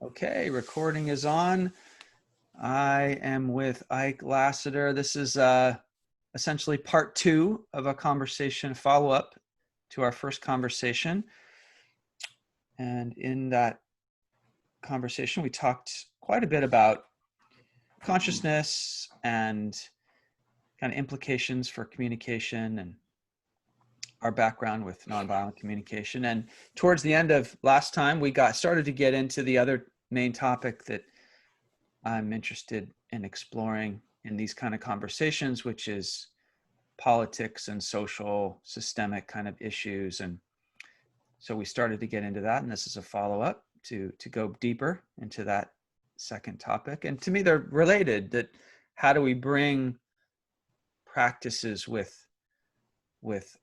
Okay, recording is on. I am with Ike Lasater. This is essentially part two of a conversation follow-up to our first conversation. And in that conversation, we talked quite a bit about consciousness and kind of implications for communication and our background with nonviolent communication. And towards the end of last time, we started to get into the other main topic that I'm interested in exploring in these kind of conversations, which is politics and social systemic kind of issues. And so we started to get into that, and this is a follow-up to go deeper into that second topic. And to me, they're related, that how do we bring practices with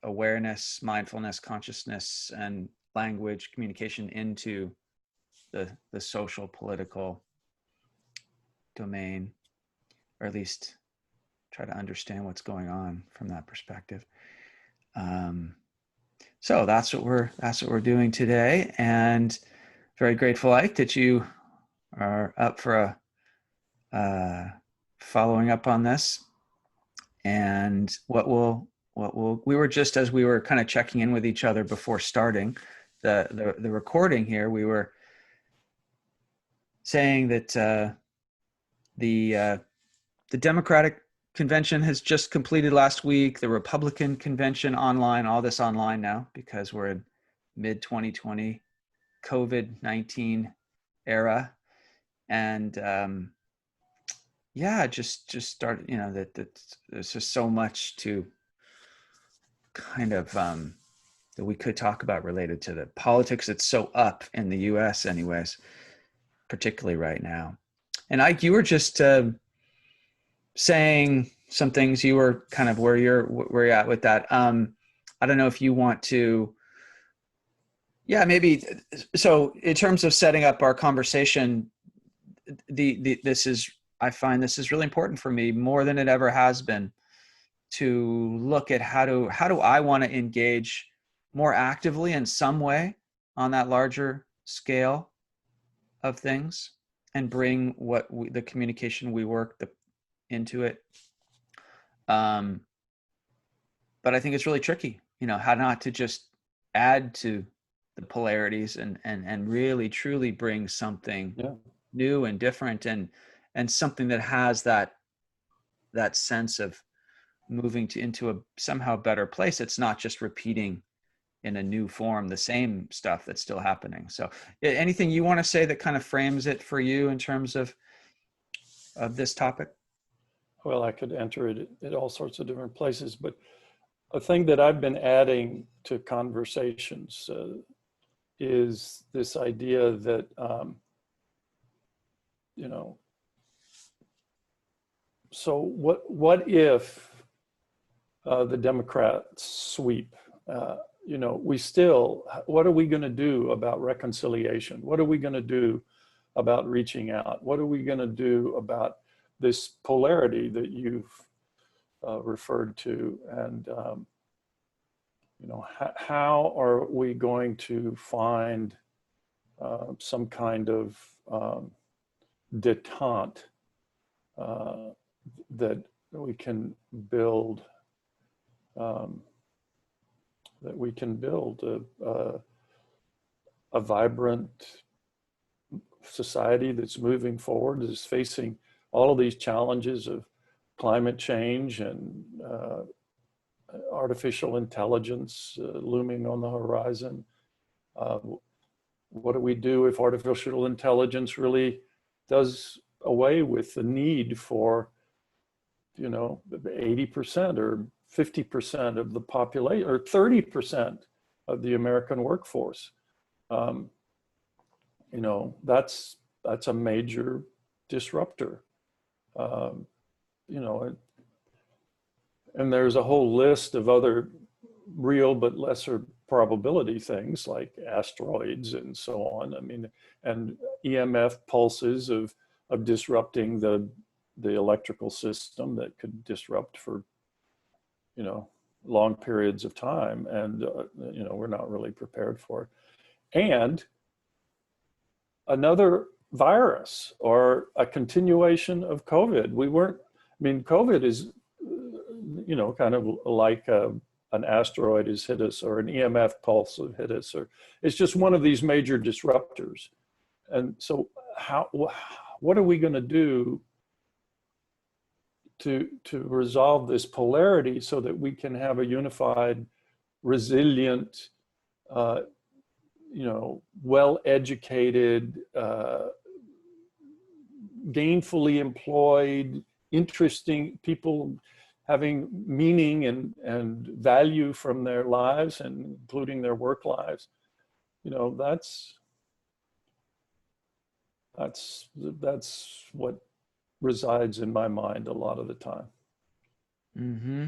awareness, mindfulness, consciousness, and language communication into the social, political domain, or at least try to understand what's going on from that perspective. So that's what we're doing today, and very grateful, Ike, that you are up for following up on this. And we were just, as we were kind of checking in with each other before starting the recording here, we were saying that the Democratic convention has just completed last week. The Republican convention online, all this online now because we're in mid-2020 COVID-19 era. And yeah, just started, that there's just so much to kind of that we could talk about related to the politics that's so up in the US anyways, particularly right now. And Ike, you were just saying some things. You were kind of where you're at with that. I don't know if you want to, maybe. So in terms of setting up our conversation, I find this is really important for me more than it ever has been, to look at how do I want to engage more actively in some way on that larger scale of things and bring the communication we work into it. But I think it's really tricky, how not to just add to the polarities and really truly bring something new and different and something that has that sense of moving into a somehow better place. It's not just repeating in a new form the same stuff that's still happening. So anything you want to say that kind of frames it for you in terms of this topic? Well, I could enter it at all sorts of different places, but a thing that I've been adding to conversations is this idea that, so what if the Democrats sweep? What are we going to do about reconciliation? What are we going to do about reaching out? What are we going to do about this polarity that you've referred to? And, how are we going to find some kind of detente that we can build a vibrant society that's moving forward, is facing all of these challenges of climate change and artificial intelligence looming on the horizon. What do we do if artificial intelligence really does away with the need for 80% or 50% of the population, or 30% of the American workforce? That's a major disruptor. And there's a whole list of other real but lesser probability things like asteroids and so on. And EMF pulses of disrupting the electrical system that could disrupt for long periods of time, and we're not really prepared for it. And another virus or a continuation of COVID. We weren't, I mean, COVID is, you know, kind of like an asteroid has hit us or an EMF pulse has hit us, or it's just one of these major disruptors. And so what are we going to do to resolve this polarity so that we can have a unified, resilient, you know, well-educated, gainfully employed, interesting people having meaning and value from their lives, and including their work lives. You know, that's what resides in my mind a lot of the time. Mm-hmm.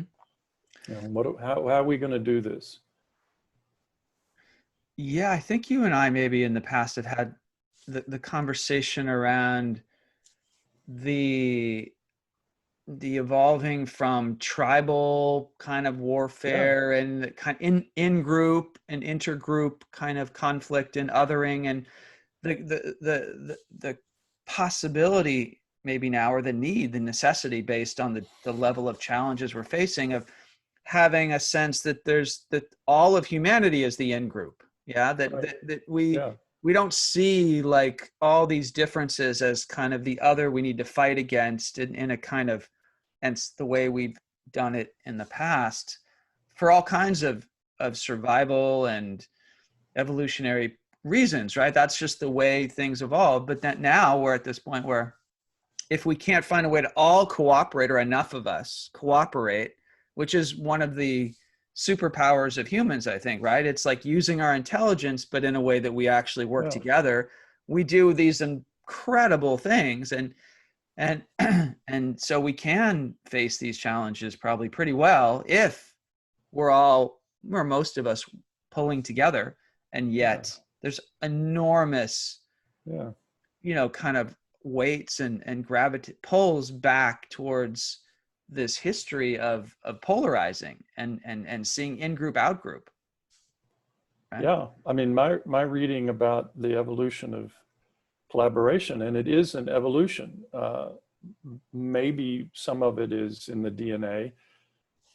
You know, how are we going to do this? Yeah, I think you and I maybe in the past have had the conversation around the evolving from tribal kind of warfare and the kind in group and intergroup kind of conflict and othering, and the possibility maybe now, or the necessity based on the level of challenges we're facing, of having a sense that that all of humanity is the in group. Yeah, that we don't see like all these differences as kind of the other we need to fight against in a kind of, and the way we've done it in the past for all kinds of survival and evolutionary reasons, right? That's just the way things evolve. But that now we're at this point where if we can't find a way to all cooperate, or enough of us cooperate, which is one of the superpowers of humans, I think, right? It's like using our intelligence, but in a way that we actually work together. We do these incredible things, and and so we can face these challenges probably pretty well if we're most of us pulling together. And yet there's enormous, you know, kind of weights and gravity pulls back towards this history of polarizing and seeing in-group, out-group. Right? Yeah, I mean, my reading about the evolution of collaboration, and it is an evolution. Maybe some of it is in the DNA,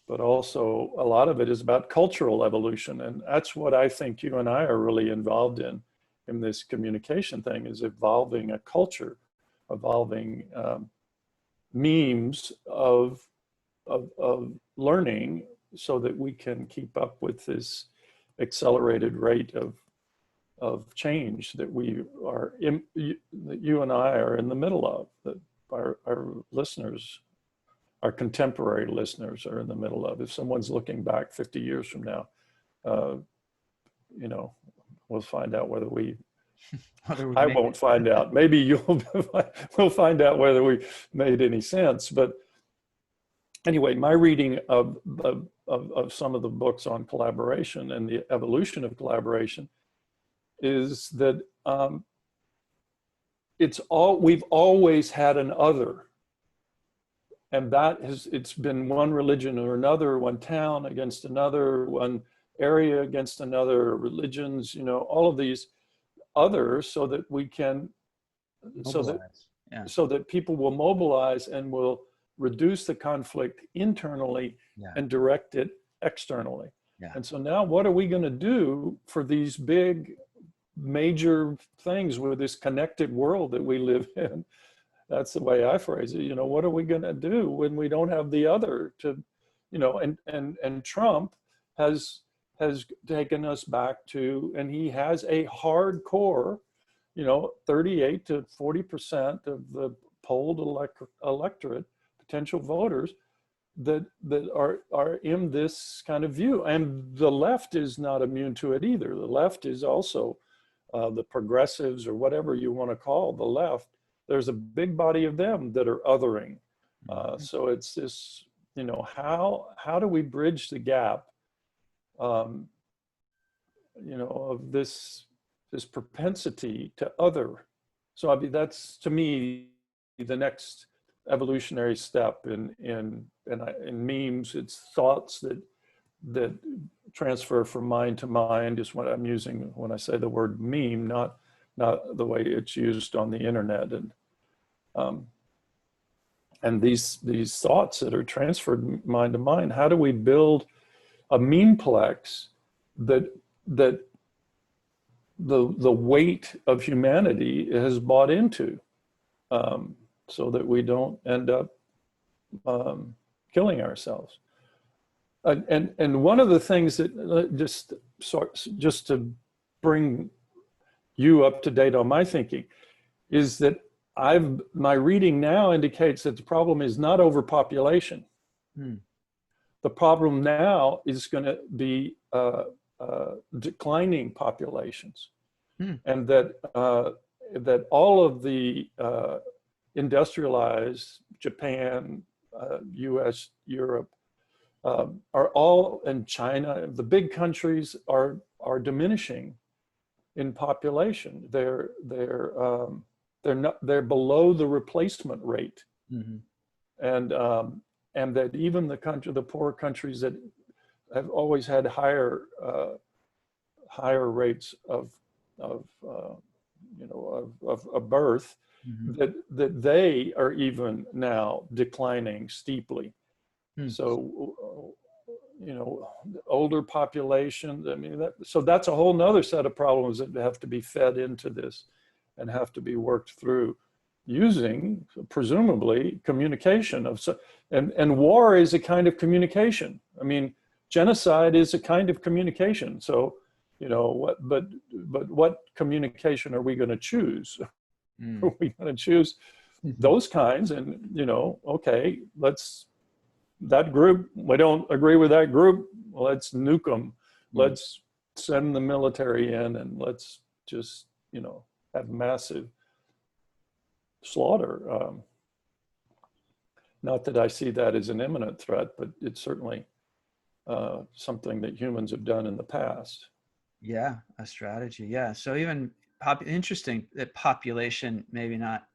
but also a lot of it is about cultural evolution. And that's what I think you and I are really involved in this communication thing, is evolving a culture, evolving memes of learning so that we can keep up with this accelerated rate of change that that you and I are in the middle of, that our listeners, our contemporary listeners are in the middle of. If someone's looking back 50 years from now, you know, we'll find out whether I won't find out. Maybe we'll find out whether we made any sense. But anyway, my reading of some of the books on collaboration and the evolution of collaboration is that we've always had an other. And it's been one religion or another, one town against another, one area against another, religions, you know, all of these others, so that we can, so that people will mobilize and will reduce the conflict internally and direct it externally. And so now what are we going to do for these big major things with this connected world that we live in? That's the way I phrase it. You know, what are we going to do when we don't have the other to, you know, and Trump has taken us back to, and he has a hardcore, you know, 38 to 40% of the polled electorate, potential voters that are in this kind of view. And the left is not immune to it either. The left is also the progressives, or whatever you want to call the left. There's a big body of them that are othering. So it's this, you know, how do we bridge the gap, you know, of this propensity to other? So I mean, that's to me the next evolutionary step in memes. It's thoughts that transfer from mind to mind, is what I'm using when I say the word meme, not not the way it's used on the internet. And these thoughts that are transferred mind to mind, how do we build a memeplex that the weight of humanity has bought into, so that we don't end up killing ourselves? And one of the things that just to bring you up to date on my thinking is that my reading now indicates that the problem is not overpopulation. The problem now is going to be declining populations, and that all of the industrialized Japan, U.S., Europe, are all, and China, the big countries are diminishing in population. They're below the replacement rate, and that even the poor countries that have always had higher rates of birth, that they are even now declining steeply. So, older population, I mean, so that's a whole nother set of problems that have to be fed into this and have to be worked through using, presumably, communication and war is a kind of communication. I mean, genocide is a kind of communication. So, but what communication are we going to choose? Are we going to choose those kinds? And, okay, that group, we don't agree with that group, well, let's nuke them. Let's send the military in and let's just, have massive slaughter. Not that I see that as an imminent threat, but it's certainly something that humans have done in the past. Yeah, a strategy. Yeah. So even interesting that population, maybe not,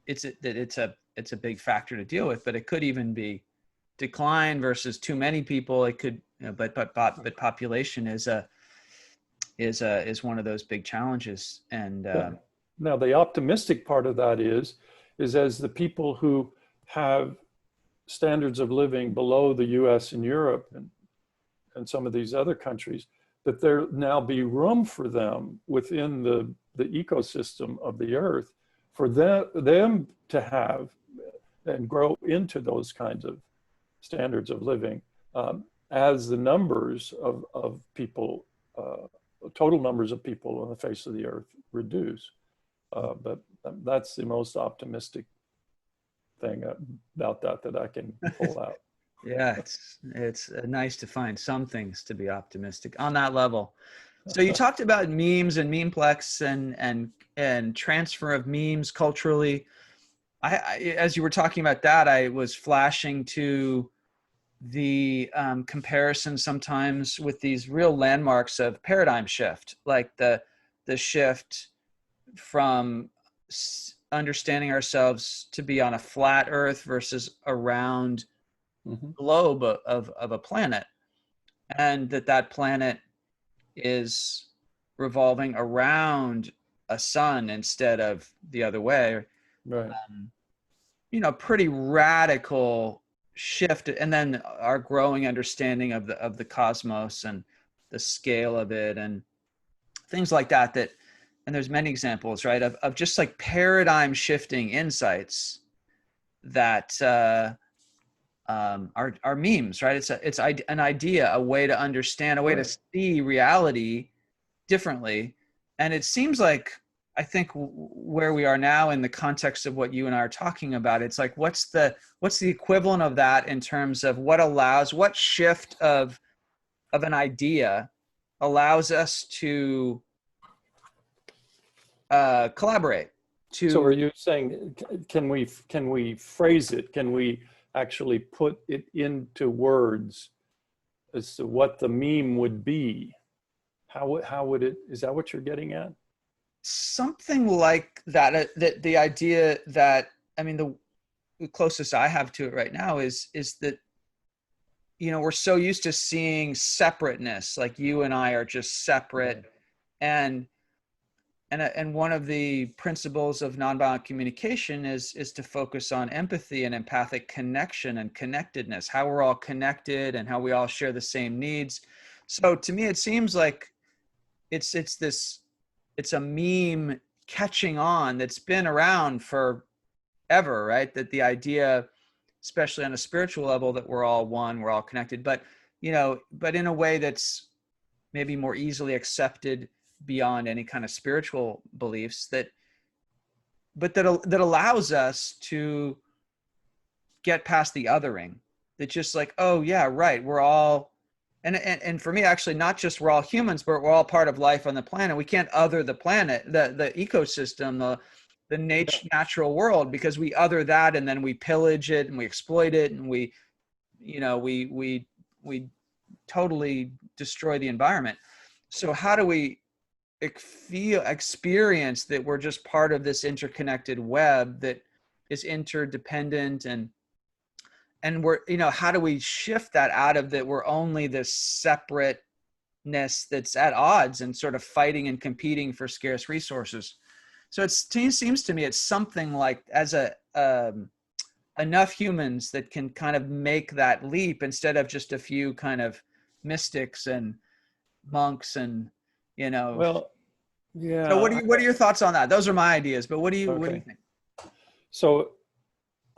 it's a big factor to deal with, but it could even be decline versus too many people. It could, but population is one of those big challenges. And now the optimistic part of that is as the people who have standards of living below the U.S. and Europe and some of these other countries, that there now be room for them within the ecosystem of the earth for them to have and grow into those kinds of standards of living, as the numbers of people, total numbers of people on the face of the earth reduce. But that's the most optimistic thing about that I can pull out. Yeah, it's nice to find some things to be optimistic on that level. So you talked about memes and memeplex and transfer of memes culturally. I as you were talking about that, I was flashing to the comparison sometimes with these real landmarks of paradigm shift, like the shift from understanding ourselves to be on a flat earth versus a round globe of a planet, and that planet is revolving around a sun instead of the other way. Right. Pretty radical shift, and then our growing understanding of the cosmos and the scale of it and things like that, and there's many examples, right, of just like paradigm shifting insights that are memes, right? It's an idea, a way to understand, a way to see reality differently. And it seems like, I think where we are now in the context of what you and I are talking about, it's like, what's the equivalent of that in terms of what shift of an idea allows us to collaborate? So are you saying, can we phrase it? Can we actually put it into words as to what the meme would be? How would it, is that what you're getting at? Something like that. The idea that, I mean, the closest I have to it right now is that, we're so used to seeing separateness, like you and I are just separate. And and one of the principles of nonviolent communication is to focus on empathy and empathic connection and connectedness, how we're all connected and how we all share the same needs. So to me, it seems like it's a meme catching on that's been around forever, right? That the idea, especially on a spiritual level, that we're all one, we're all connected, but but in a way that's maybe more easily accepted beyond any kind of spiritual beliefs, that allows us to get past the othering, that just like, oh yeah, right, we're all, and for me, actually, not just we're all humans, but we're all part of life on the planet. We can't other the planet, the ecosystem, the natural world, because we other that, and then we pillage it and we exploit it, and we totally destroy the environment. So how do we experience that we're just part of this interconnected web that is interdependent, and we're, how do we shift that out of that we're only this separateness that's at odds and sort of fighting and competing for scarce resources? So it seems to me it's something like, as enough humans that can kind of make that leap, instead of just a few kind of mystics and monks and Well, yeah. So what are your thoughts on that? Those are my ideas, but what do you think? So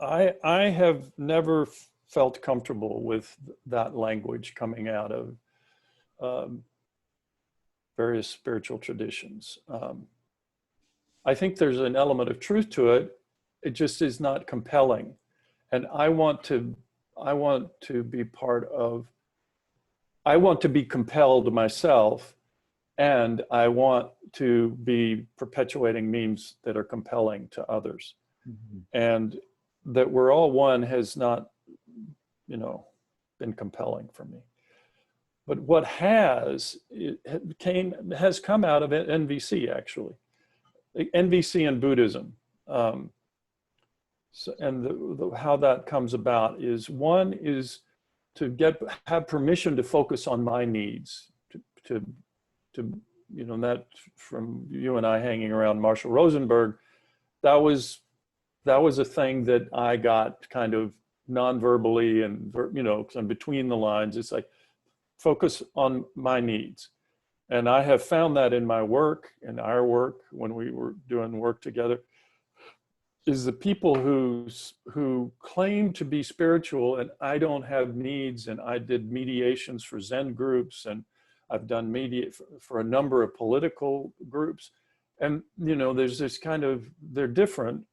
I have never felt comfortable with that language coming out of various spiritual traditions. I think there's an element of truth to it. It just is not compelling. And I want to be part of, I want to be compelled myself, and I want to be perpetuating memes that are compelling to others. Mm-hmm. And that we're all one has not, been compelling for me. But what has come out of it, NVC actually. NVC and Buddhism. How that comes about is, one is to have permission to focus on my needs, to that, from you and I hanging around Marshall Rosenberg, that was a thing that I got kind of non-verbally, and because I'm between the lines. It's like, focus on my needs. And I have found that in my work, in our work, when we were doing work together, is the people who claim to be spiritual and I don't have needs, and I did mediations for Zen groups, and I've done for a number of political groups. And, there's this kind of, they're different,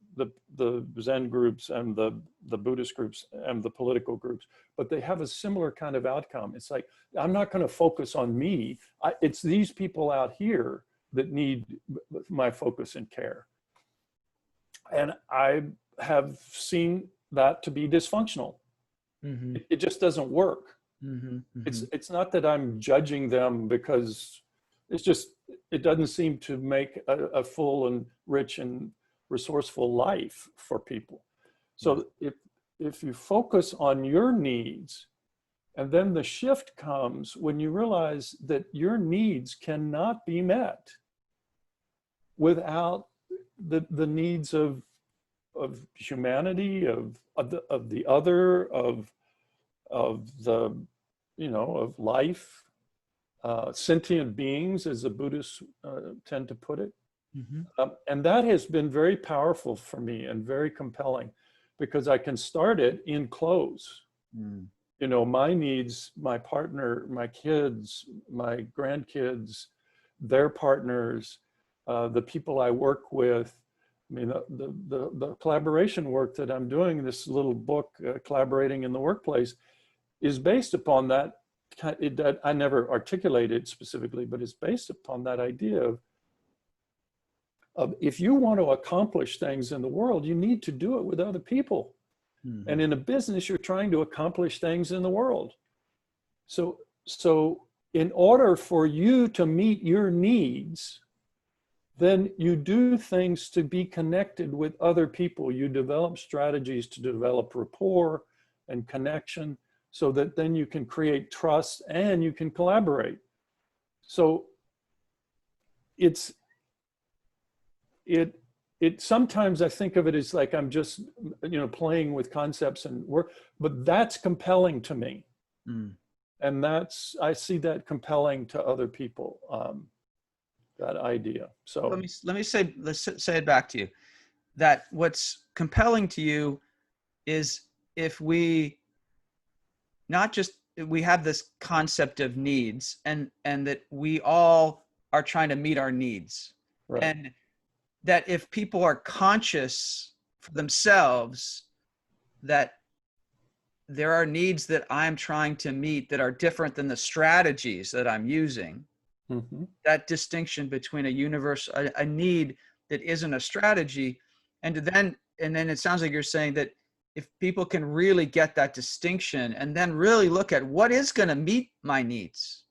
the Zen groups and the Buddhist groups and the political groups, but they have a similar kind of outcome. It's like, I'm not going to focus on me. It's these people out here that need my focus and care. And I have seen that to be dysfunctional. Mm-hmm. It just doesn't work. Mm-hmm. Mm-hmm. It's not that I'm judging them, because it's just, it doesn't seem to make a full and rich and resourceful life for people. So if you focus on your needs, and then the shift comes when you realize that your needs cannot be met without the needs of humanity, of the other, of the, of life, sentient beings, as the Buddhists tend to put it. Mm-hmm. And that has been very powerful for me and very compelling, because I can start it in close. Mm. My needs, my partner, my kids, my grandkids, their partners, the people I work with. I mean, the collaboration work that I'm doing, this little book, Collaborating in the Workplace, is based upon that. That I never articulated specifically, but it's based upon that idea of if you want to accomplish things in the world, you need to do it with other people. Mm-hmm. And in a business, you're trying to accomplish things in the world. So in order for you to meet your needs, then you do things to be connected with other people. You develop strategies to develop rapport and connection, so that then you can create trust and you can collaborate. So it's it sometimes I think of it as like I'm just, playing with concepts and work, but that's compelling to me. Mm. And I see that compelling to other people, that idea. So let's say it back to you, that what's compelling to you is if we not just, we have this concept of needs, and that we all are trying to meet our needs. right. And that if people are conscious for themselves that there are needs that I'm trying to meet that are different than the strategies that I'm using, Mm-hmm. that distinction between a need that isn't a strategy, and then it sounds like you're saying that if people can really get that distinction and then really look at what is going to meet my needs.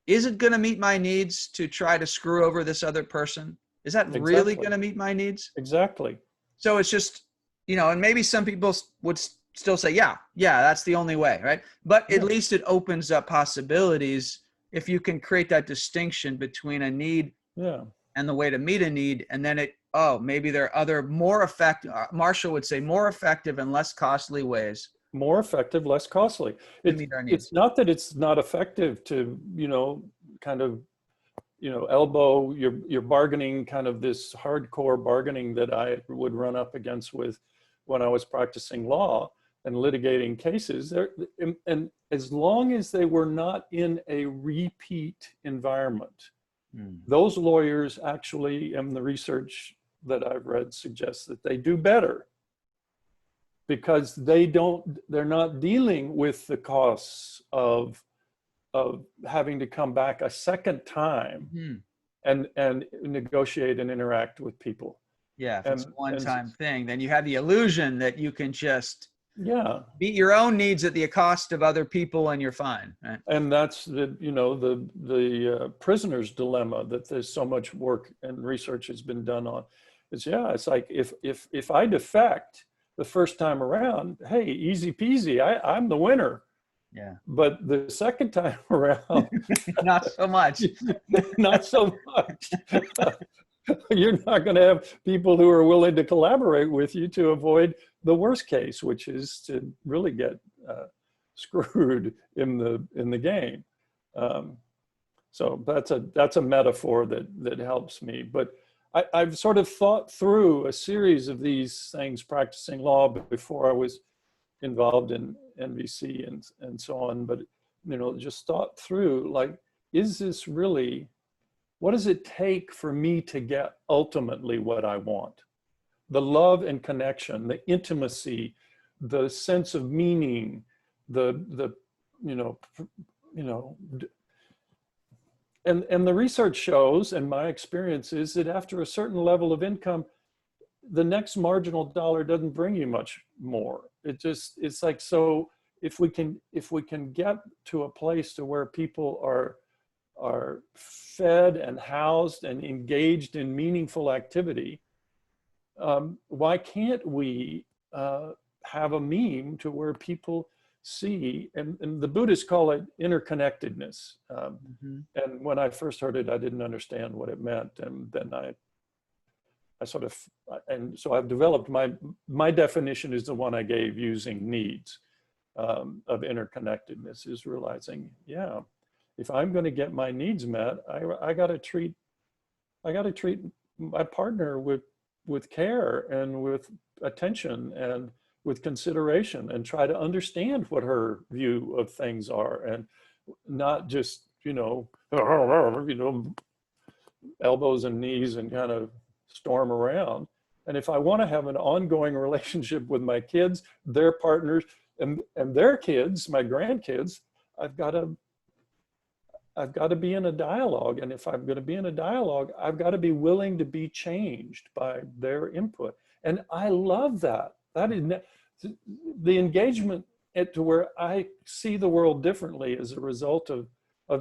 Is it going to meet my needs to try to screw over this other person? Is that really going to meet my needs? Exactly. So it's just, and maybe some people would still say, yeah, that's the only way, right? But at least it opens up possibilities if you can create that distinction between a need and the way to meet a need. And then maybe there are other more effective, Marshall would say, more effective and less costly ways. More effective, less costly. To meet our needs. It's not that it's not effective to, kind of, elbow your bargaining, kind of this hardcore bargaining that I would run up against when I was practicing law and litigating cases. And as long as they were not in a repeat environment, those lawyers actually, and the research that I've read suggests that they do better, because they're not dealing with the costs of having to come back a second time and negotiate and interact with people. Yeah, if it's a one-time thing, then you have the illusion that you can just meet your own needs at the cost of other people and you're fine. Right? And that's the prisoner's dilemma that there's so much work and research has been done on. It's like if I defect the first time around, hey, easy peasy, I'm the winner. Yeah. But the second time around, not so much. Not so much. You're not going to have people who are willing to collaborate with you to avoid the worst case, which is to really get screwed in the game. So that's a metaphor that helps me. But I've sort of thought through a series of these things practicing law before I was involved in NVC and so on. But just thought through, like, is this really? What does it take for me to get ultimately what I want? The love and connection, the intimacy, the sense of meaning, and the research shows, and my experience is that after a certain level of income, the next marginal dollar doesn't bring you much more. It's like, so if we can get to a place to where people are fed and housed and engaged in meaningful activity, why can't we have a meme to where people see, and the Buddhists call it interconnectedness. And when I first heard it, I didn't understand what it meant. And then I sort of, and so I've developed my definition is the one I gave using needs of interconnectedness, is realizing, if I'm going to get my needs met, I got to treat my partner with care and with attention and with consideration, and try to understand what her view of things are, and not just elbows and knees and kind of storm around. And if I want to have an ongoing relationship with my kids, their partners, and their kids, my grandkids, I've got to be in a dialogue. And if I'm going to be in a dialogue, I've got to be willing to be changed by their input. And I love that. That is the engagement to where I see the world differently as a result of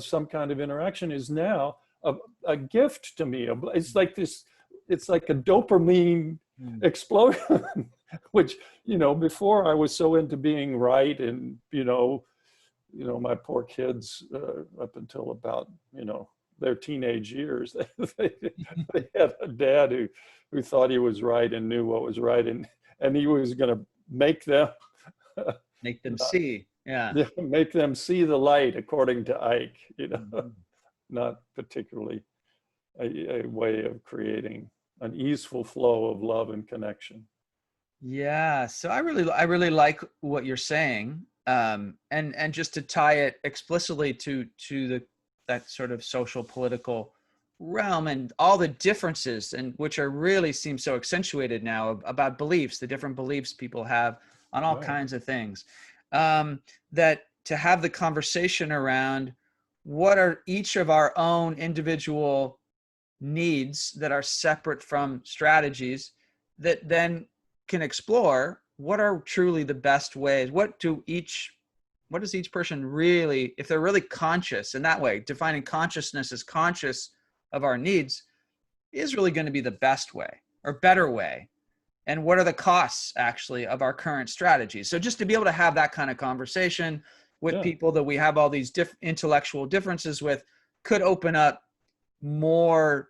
some kind of interaction is now a gift to me. It's like this, it's like a dopamine explosion, which, before I was so into being right and, my poor kids up until about, their teenage years. They had a dad who thought he was right and knew what was right, and he was going to make them Make them see. Yeah. make them see the light, according to Ike. Mm-hmm. Not particularly a way of creating an easeful flow of love and connection. Yeah. So I really like what you're saying. And just to tie it explicitly to that sort of social political realm and all the differences, and which are really seem so accentuated now about beliefs, the different beliefs people have on all kinds of things, that to have the conversation around what are each of our own individual needs that are separate from strategies, that then can explore what are truly the best ways. What does each person really, if they're really conscious in that way, defining consciousness as conscious of our needs, is really going to be the best way or better way? And what are the costs actually of our current strategies? So just to be able to have that kind of conversation with people that we have all these intellectual differences with could open up more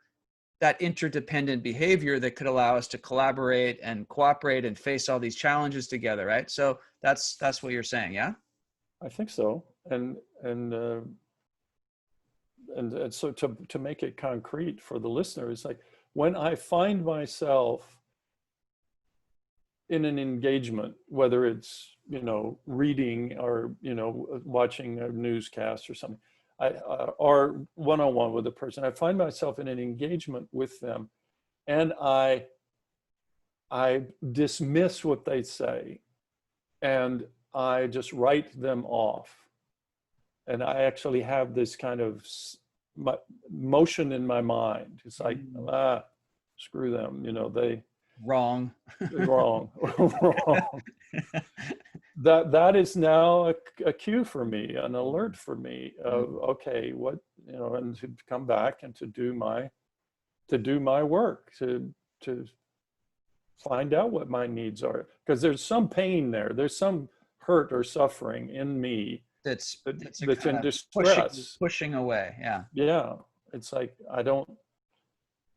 that interdependent behavior that could allow us to collaborate and cooperate and face all these challenges together, right? So that's what you're saying, yeah? I think so. And so to make it concrete for the listener, it's like when I find myself in an engagement, whether it's, reading or, watching a newscast or something, or one-on-one with a person, I find myself in an engagement with them, and I dismiss what they say, and I just write them off. And I actually have this kind of motion in my mind. It's like, screw them, they wrong. wrong. That is now a cue for me, an alert for me of, okay, what, and to come back and to do my work, to find out what my needs are, because there's some pain there, there's some hurt or suffering in me that's in distress, pushing away. Yeah, it's like I don't,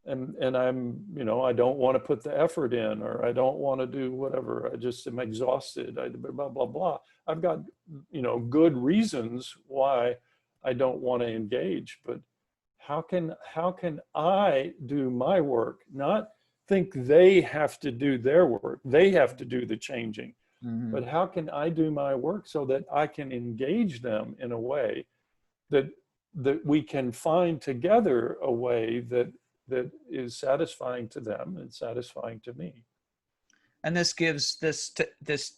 and I'm, I don't want to put the effort in, or I don't want to do whatever. I just am exhausted. Blah blah blah. I've got, good reasons why I don't want to engage. But how can I do my work? Not think they have to do their work. They have to do the changing. Mm-hmm. But how can I do my work so that I can engage them in a way that we can find together a way that is satisfying to them and satisfying to me. And this gives this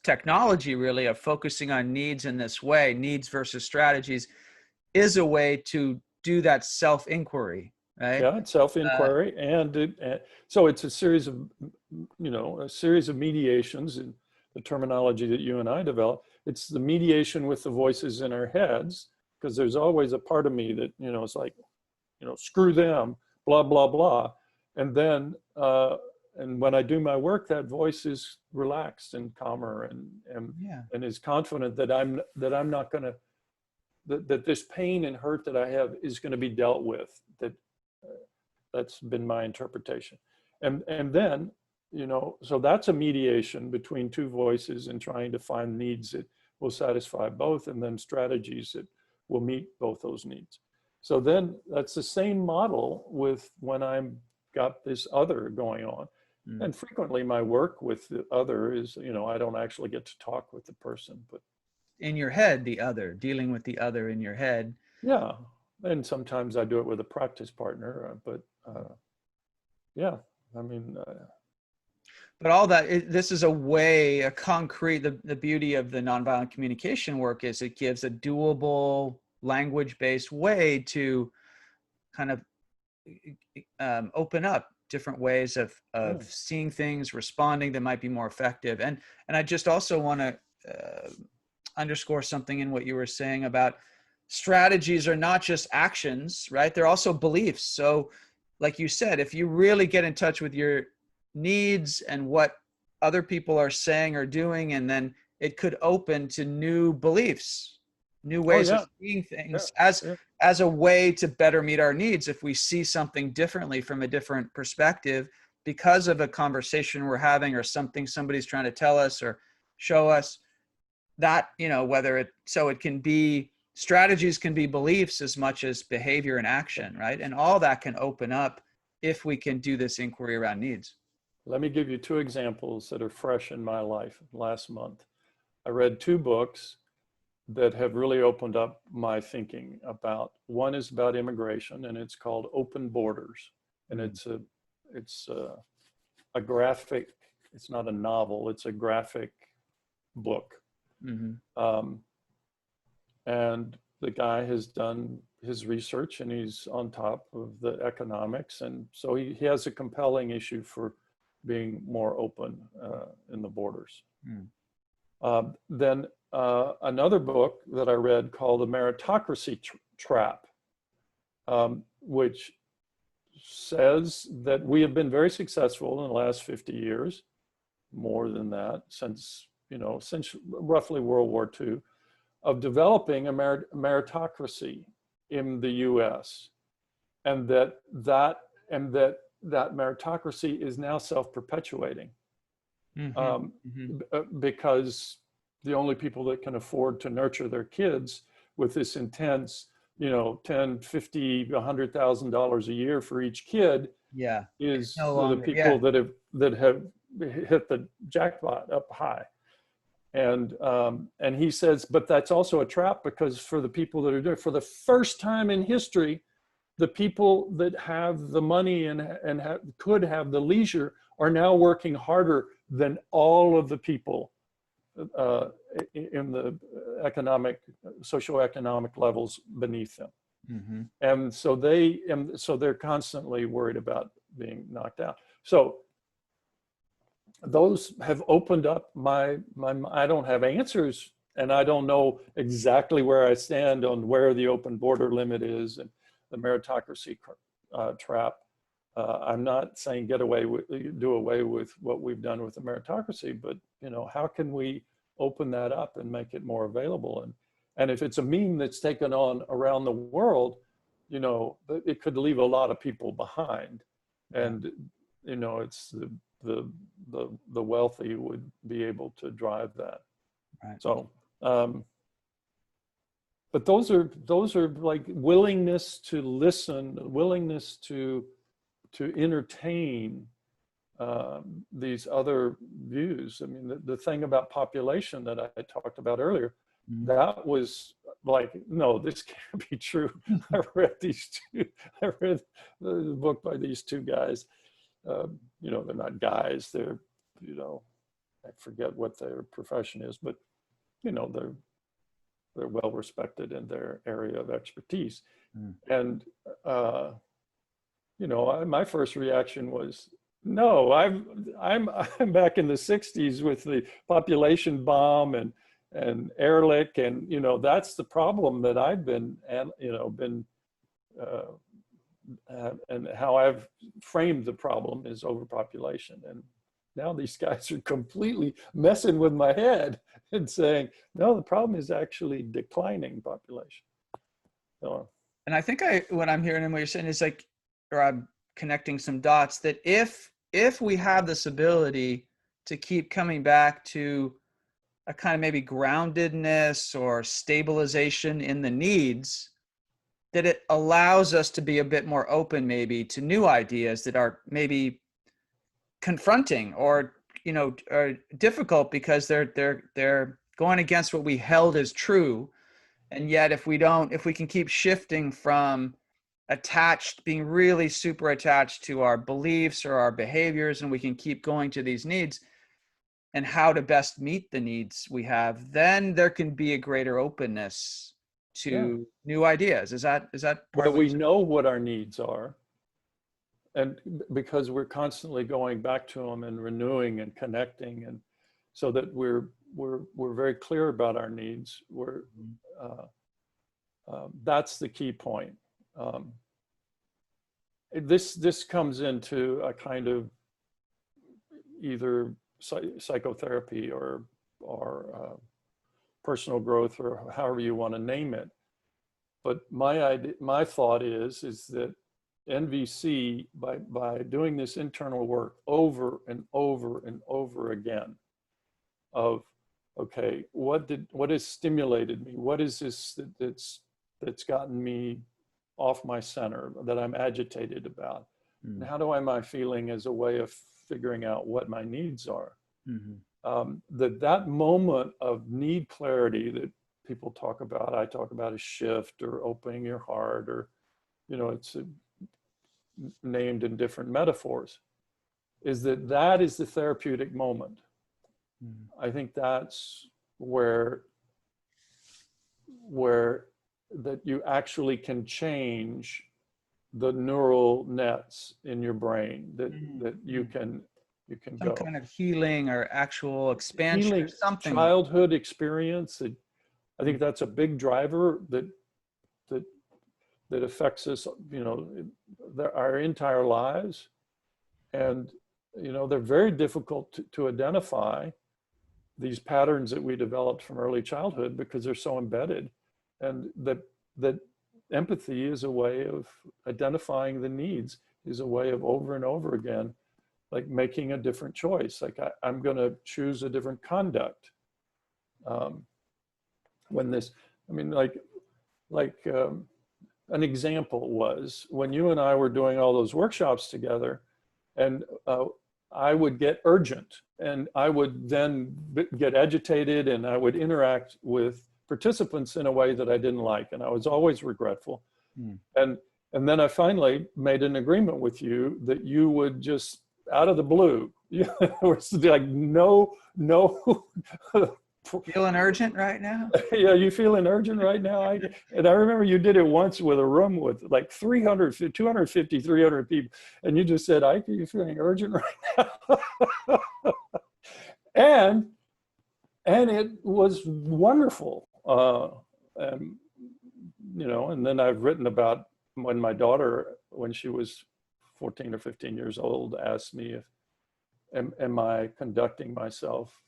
technology really of focusing on needs in this way, needs versus strategies, is a way to do that self-inquiry, right? Yeah, it's self-inquiry, and so it's a series of mediations, in the terminology that you and I developed. It's the mediation with the voices in our heads, because there's always a part of me that, it's like, screw them, blah, blah, blah. And then, and when I do my work, that voice is relaxed and calmer and is confident that I'm not going to, that this pain and hurt that I have is going to be dealt with. That's been my interpretation. And then, so that's a mediation between two voices and trying to find needs that will satisfy both, and then strategies that will meet both those needs. So then that's the same model with when I'm got this other going on. And frequently my work with the other is, I don't actually get to talk with the person, but in your head, dealing with the other in your head. Yeah. And sometimes I do it with a practice partner, but yeah, I mean. But all that, this is a concrete, the beauty of the nonviolent communication work is it gives a doable, language-based way to kind of open up different ways of seeing things, responding that might be more effective. And I just also want to underscore something in what you were saying about strategies are not just actions, right? They're also beliefs. So like you said, if you really get in touch with your needs and what other people are saying or doing, and then it could open to new beliefs, new ways of seeing things as a way to better meet our needs. If we see something differently from a different perspective because of a conversation we're having or something somebody's trying to tell us or show us, that, whether it can be strategies, can be beliefs as much as behavior and action, right? And all that can open up if we can do this inquiry around needs. Let me give you two examples that are fresh in my life last month. I read two books that have really opened up my thinking about. One is about immigration, and it's called Open Borders. And it's a graphic, it's not a novel, it's a graphic book. And the guy has done his research and he's on top of the economics. And so he has a compelling issue for being more open in the borders. Then another book that I read called The Meritocracy Trap, which says that we have been very successful in the last 50 years, more than that, since roughly World War II, of developing a meritocracy in the US. And that meritocracy is now self-perpetuating. Because the only people that can afford to nurture their kids with this intense, $10, $50, $100,000 a year for each kid, is the people that have hit the jackpot up high. And he says, but that's also a trap, because for the people that are doing it, for the first time in history, the people that have the money and could have the leisure are now working harder than all of the people in the socioeconomic levels beneath them. And so they're constantly worried about being knocked out. So those have opened up my I don't have answers, and I don't know exactly where I stand on where the open border limit is and the meritocracy trap. I'm not saying do away with what we've done with the meritocracy, but how can we open that up and make it more available? And if it's a meme that's taken on around the world, it could leave a lot of people behind, and it's the wealthy would be able to drive that. Right. So, but those are like willingness to listen, willingness to entertain these other views. I mean, the thing about population that I talked about earlier, that was like, no, this can't be true. I read the book by these two guys. They're not guys, they're, I forget what their profession is, but, they're well respected in their area of expertise. And, my first reaction was, no, I'm back in the 60s with the population bomb and Ehrlich, and that's the problem that I've been and how I've framed the problem is overpopulation. And now these guys are completely messing with my head and saying, no, the problem is actually declining population. So, and I think what I'm hearing and what you're saying is like, or I'm connecting some dots, that if we have this ability to keep coming back to a kind of maybe groundedness or stabilization in the needs, that it allows us to be a bit more open maybe to new ideas that are maybe confronting or are difficult because they're going against what we held as true. And yet if we can keep shifting from being really super attached to our beliefs or our behaviors, and we can keep going to these needs and how to best meet the needs we have, then there can be a greater openness to new ideas. Is that well, we know what our needs are, and because we're constantly going back to them and renewing and connecting, and so that we're very clear about our needs. That's the key point. This comes into a kind of either psychotherapy or personal growth, or however you want to name it. But my thought is that NVC, by doing this internal work over and over and over again, of, okay, what has stimulated me? What is this that's gotten me off my center, that I'm agitated about? And how am I feeling, as a way of figuring out what my needs are? That moment of need clarity that people talk about, I talk about a shift, or opening your heart, or, it's named in different metaphors, is that is the therapeutic moment. I think that's where that you actually can change the neural nets in your brain, that you can some go. kind of healing or actual expansion, Healing, or something. childhood experience. I think that's a big driver that affects us, our entire lives. And, they're very difficult to identify, these patterns that we developed from early childhood, because they're so embedded. And that empathy is a way of identifying the needs, is a way of over and over again, like making a different choice. Like I'm going to choose a different conduct. When this, an example was when you and I were doing all those workshops together, and I would get urgent, and I would then get agitated, and I would interact with participants in a way that I didn't like, and I was always regretful. And then I finally made an agreement with you that you would just, out of the blue, it was like no. Feeling urgent right now? Yeah, you feeling urgent right now? And I remember you did it once with a room with like 250, 300 people. And you just said, Ike, are you feeling urgent right now? and it was wonderful. And then I've written about when my daughter, when she was 14 or 15 years old, asked me am I conducting myself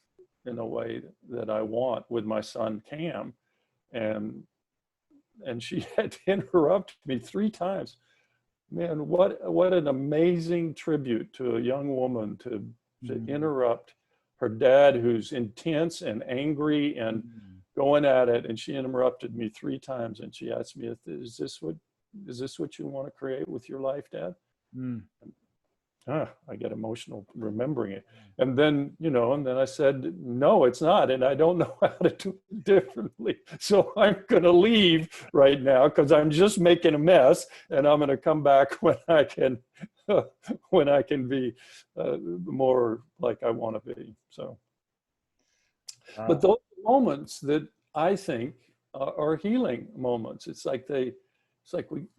in a way that I want with my son Cam, and she had to interrupt me 3 times. Man, what an amazing tribute to a young woman to interrupt her dad, who's intense and angry and going at it, and she interrupted me 3 times, and she asked me, is this what you want to create with your life, Dad? I get emotional remembering it. And then, and then I said, no, it's not. And I don't know how to do it differently. So I'm going to leave right now, because I'm just making a mess, and I'm going to come back when I can, be more like I want to be. So, but those moments that I think are healing moments. It's like we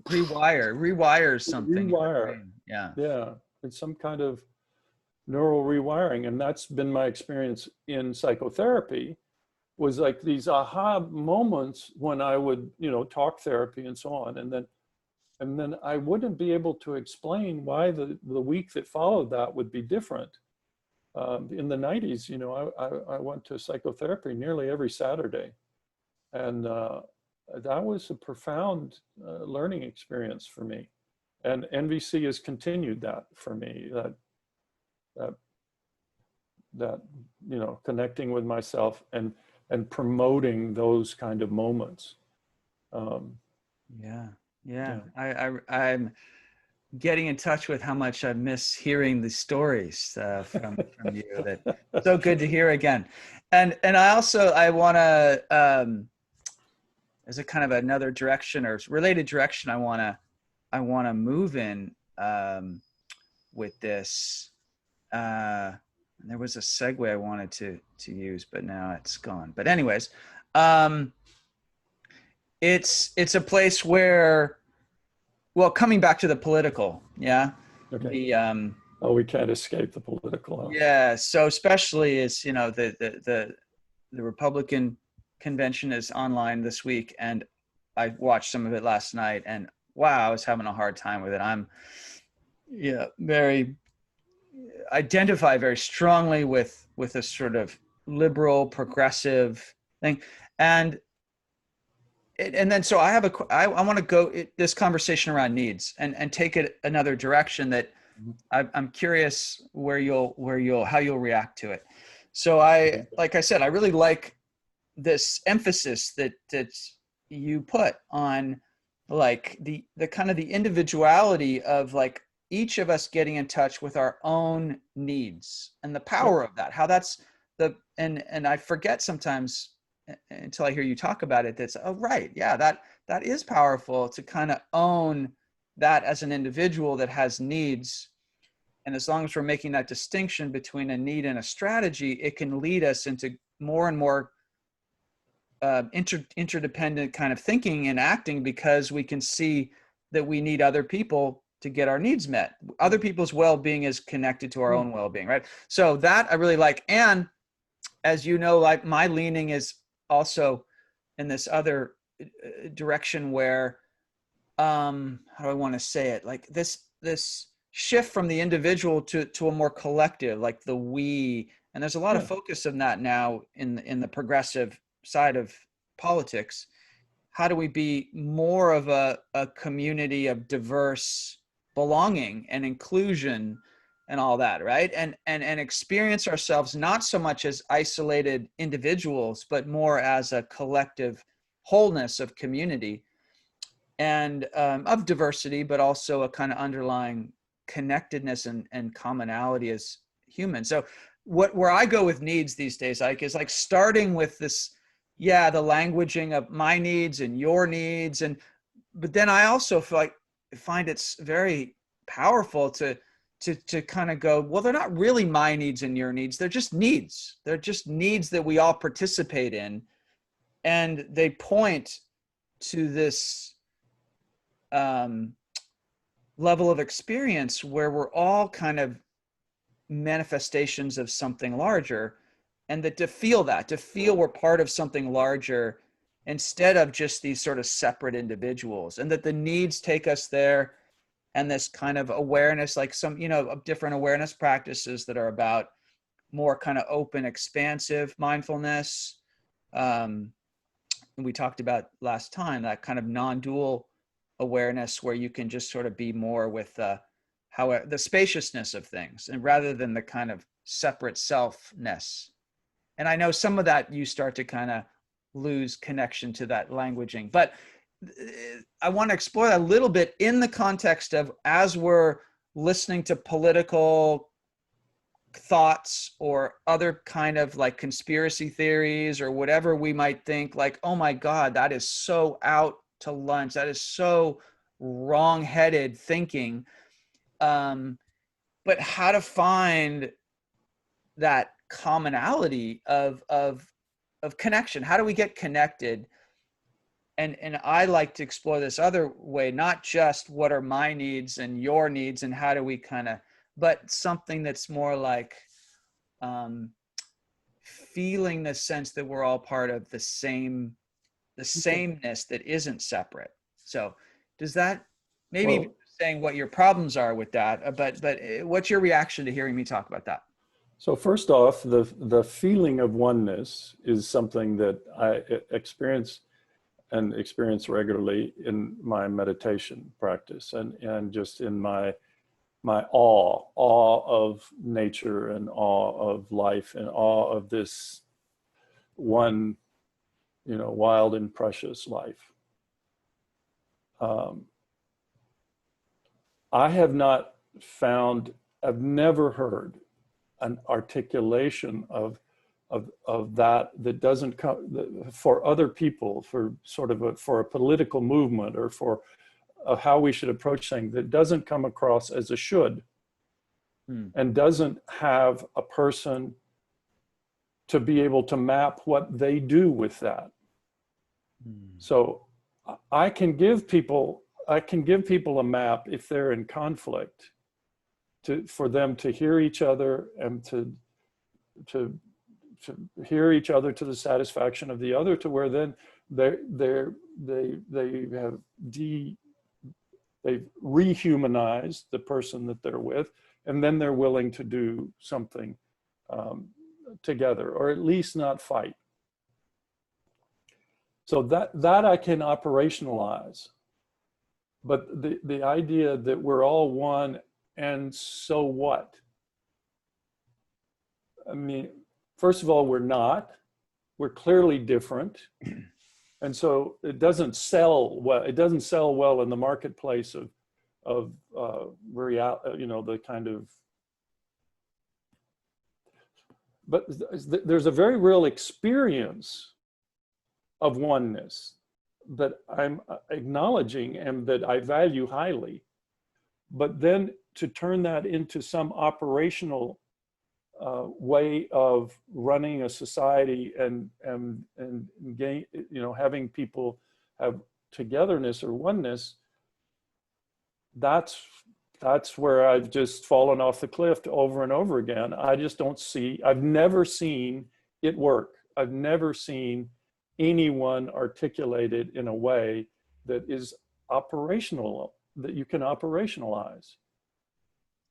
rewire something. Rewire. Yeah. Yeah. It's some kind of neural rewiring. And that's been my experience in psychotherapy, was like these aha moments when I would, talk therapy and so on. And then I wouldn't be able to explain why the week that followed that would be different. In the 90s, I went to psychotherapy nearly every Saturday. And that was a profound learning experience for me. And NVC has continued that for me, that connecting with myself and promoting those kind of moments. Yeah. I'm getting in touch with how much I miss hearing the stories from you. That so good to hear again. And I want to, as a kind of another direction or related direction, I want to move in with this. There was a segue I wanted to use, but now it's gone. But anyways, it's a place where, well, coming back to the political, yeah. Okay. We can't escape the political. Huh? Yeah. So especially as the Republican convention is online this week, and I watched some of it last night, and wow, I was having a hard time with it. I'm identify very strongly with a sort of liberal progressive thing, and and then, so I have I want to go this conversation around needs and take it another direction that I'm curious how you'll react to it. So like I said, I really like this emphasis that you put on like the kind of the individuality of like each of us getting in touch with our own needs and the power of that, how that's and I forget sometimes until I hear you talk about it, that's, oh, right. Yeah. That is powerful to kind of own that as an individual that has needs. And as long as we're making that distinction between a need and a strategy, it can lead us into more and more interdependent kind of thinking and acting, because we can see that we need other people to get our needs met. Other people's well-being is connected to our own well-being, right? So that I really like. And as you know, like my leaning is also in this other direction where, how do I want to say it? Like this shift from the individual to a more collective, like the we, and there's a lot of focus on that now in the progressive side of politics. How do we be more of a community of diverse belonging and inclusion and all that, right? And experience ourselves not so much as isolated individuals, but more as a collective wholeness of community and of diversity, but also a kind of underlying connectedness and commonality as humans. So where I go with needs these days, Ike, is like starting with this, the languaging of my needs and your needs. But then I also find it's very powerful to kind of go, well, they're not really my needs and your needs. They're just needs. They're just needs that we all participate in. And they point to this level of experience where we're all kind of manifestations of something larger, and that to feel we're part of something larger instead of just these sort of separate individuals, and that the needs take us there. And this kind of awareness, like some, different awareness practices that are about more kind of open, expansive mindfulness. We talked about last time, that kind of non-dual awareness where you can just sort of be more with the spaciousness of things, and rather than the kind of separate selfness. And I know some of that you start to kind of lose connection to that languaging, but I want to explore that a little bit in the context of, as we're listening to political thoughts or other kind of like conspiracy theories or whatever we might think, like, oh my God, that is so out to lunch. That is so wrong-headed thinking. But how to find that commonality of connection? How do we get connected? And I like to explore this other way, not just what are my needs and your needs and how do we but something that's more like feeling the sense that we're all part of the sameness that isn't separate. So does that, maybe saying what your problems are with that, but what's your reaction to hearing me talk about that? So first off, the feeling of oneness is something that I experience regularly in my meditation practice, and just in my awe of nature, and awe of life, and awe of this one, wild and precious life. I have not found, I've never heard an articulation of that doesn't come for other people, for sort of for a political movement, or for how we should approach things, that doesn't come across as a should, and doesn't have a person to be able to map what they do with that. So I can give people a map if they're in conflict, for them to hear each other, and to hear each other to the satisfaction of the other, to where then they've rehumanized the person that they're with, and then they're willing to do something together, or at least not fight. So that I can operationalize. But the idea that we're all one and so what? I mean, first of all, we're not. We're clearly different. And so it doesn't sell well. It doesn't sell well in the marketplace of real, the kind of. But there's a very real experience of oneness that I'm acknowledging and that I value highly. But then to turn that into some operational way of running a society and gain, having people have togetherness or oneness, that's where I've just fallen off the cliff over and over again. I just don't see, I've never seen it work. I've never seen anyone articulate it in a way that is operational, that you can operationalize.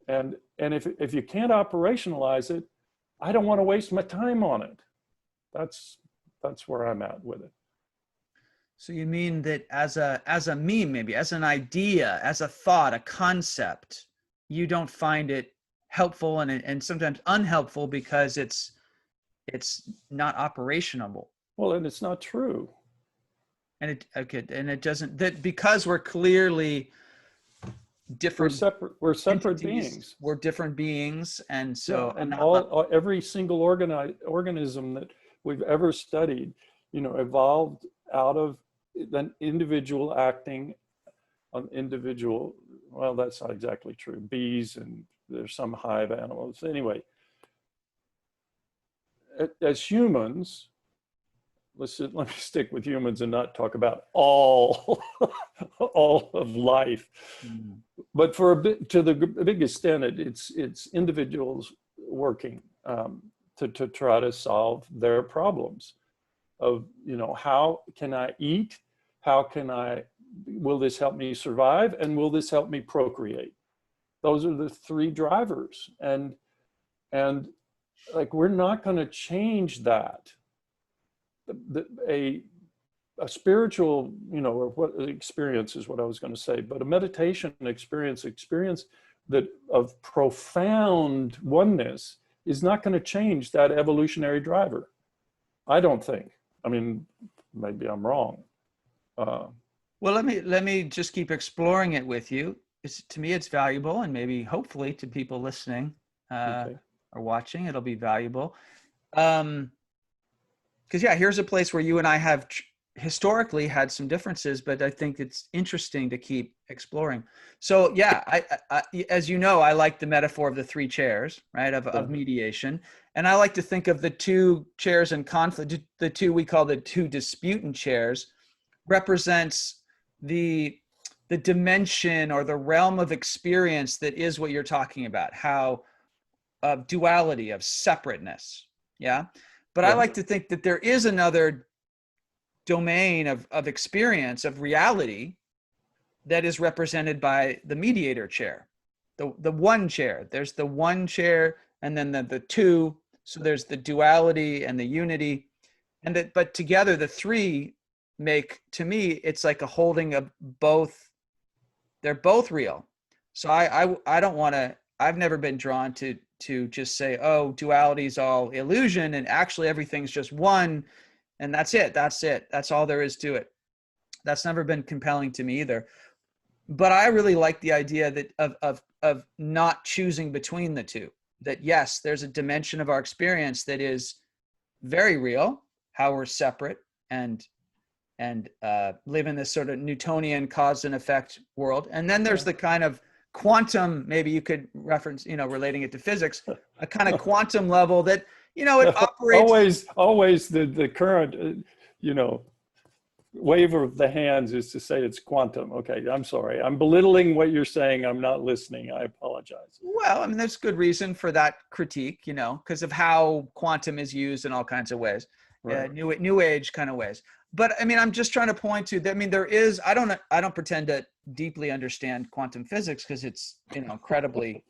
And if you can't operationalize it, I don't want to waste my time on it. That's where I'm at with it. So you mean that as a meme, maybe as an idea, as a thought, a concept, you don't find it helpful and sometimes unhelpful because it's not operational. Well, and it's not true. And it doesn't, that because we're clearly different. We're separate beings. We're different beings, and so and every single organism that we've ever studied, evolved out of an individual acting on individual. Well, that's not exactly true. Bees and there's some hive animals. Anyway, as humans, let me stick with humans and not talk about all of life. Mm. But for to the big extent, it's individuals working to try to solve their problems of, how can I eat? Will this help me survive? And will this help me procreate? Those are the three drivers. And like, we're not going to change that. A spiritual, or what experience is what I was going to say, but a meditation experience that of profound oneness is not going to change that evolutionary driver. I don't think. I mean, maybe I'm wrong. Well, let me just keep exploring it with you. To me, it's valuable, and maybe hopefully to people listening or watching, it'll be valuable. Because here's a place where you and I have historically had some differences, but I think it's interesting to keep exploring. So I as you know, I like the metaphor of the three chairs, right, of mediation. And I like to think of the two chairs in conflict, the two we call the two disputant chairs, represents the dimension or the realm of experience that is what you're talking about, how duality, of separateness. Yeah. But I like to think that there is another domain of experience, of reality, that is represented by the mediator chair, the one chair. There's the one chair, and then the two. So there's the duality and the unity, but together the three make, to me, it's like a holding of both. They're both real. So I don't want to. I've never been drawn to just say, oh, duality is all illusion, and actually everything's just one, and that's it. That's all there is to it. That's never been compelling to me either. But I really like the idea that of not choosing between the two. That yes, there's a dimension of our experience that is very real, how we're separate and live in this sort of Newtonian cause and effect world. And then there's the kind of quantum, maybe you could reference, relating it to physics, a kind of quantum level that, it operates. Always the current, wave of the hands is to say it's quantum. Okay, I'm sorry. I'm belittling what you're saying. I'm not listening. I apologize. Well, I mean, there's good reason for that critique, because of how quantum is used in all kinds of ways, right. New age kind of ways. But I mean, I'm just trying to point to that. I mean, there is, I don't pretend to deeply understand quantum physics because it's, incredibly,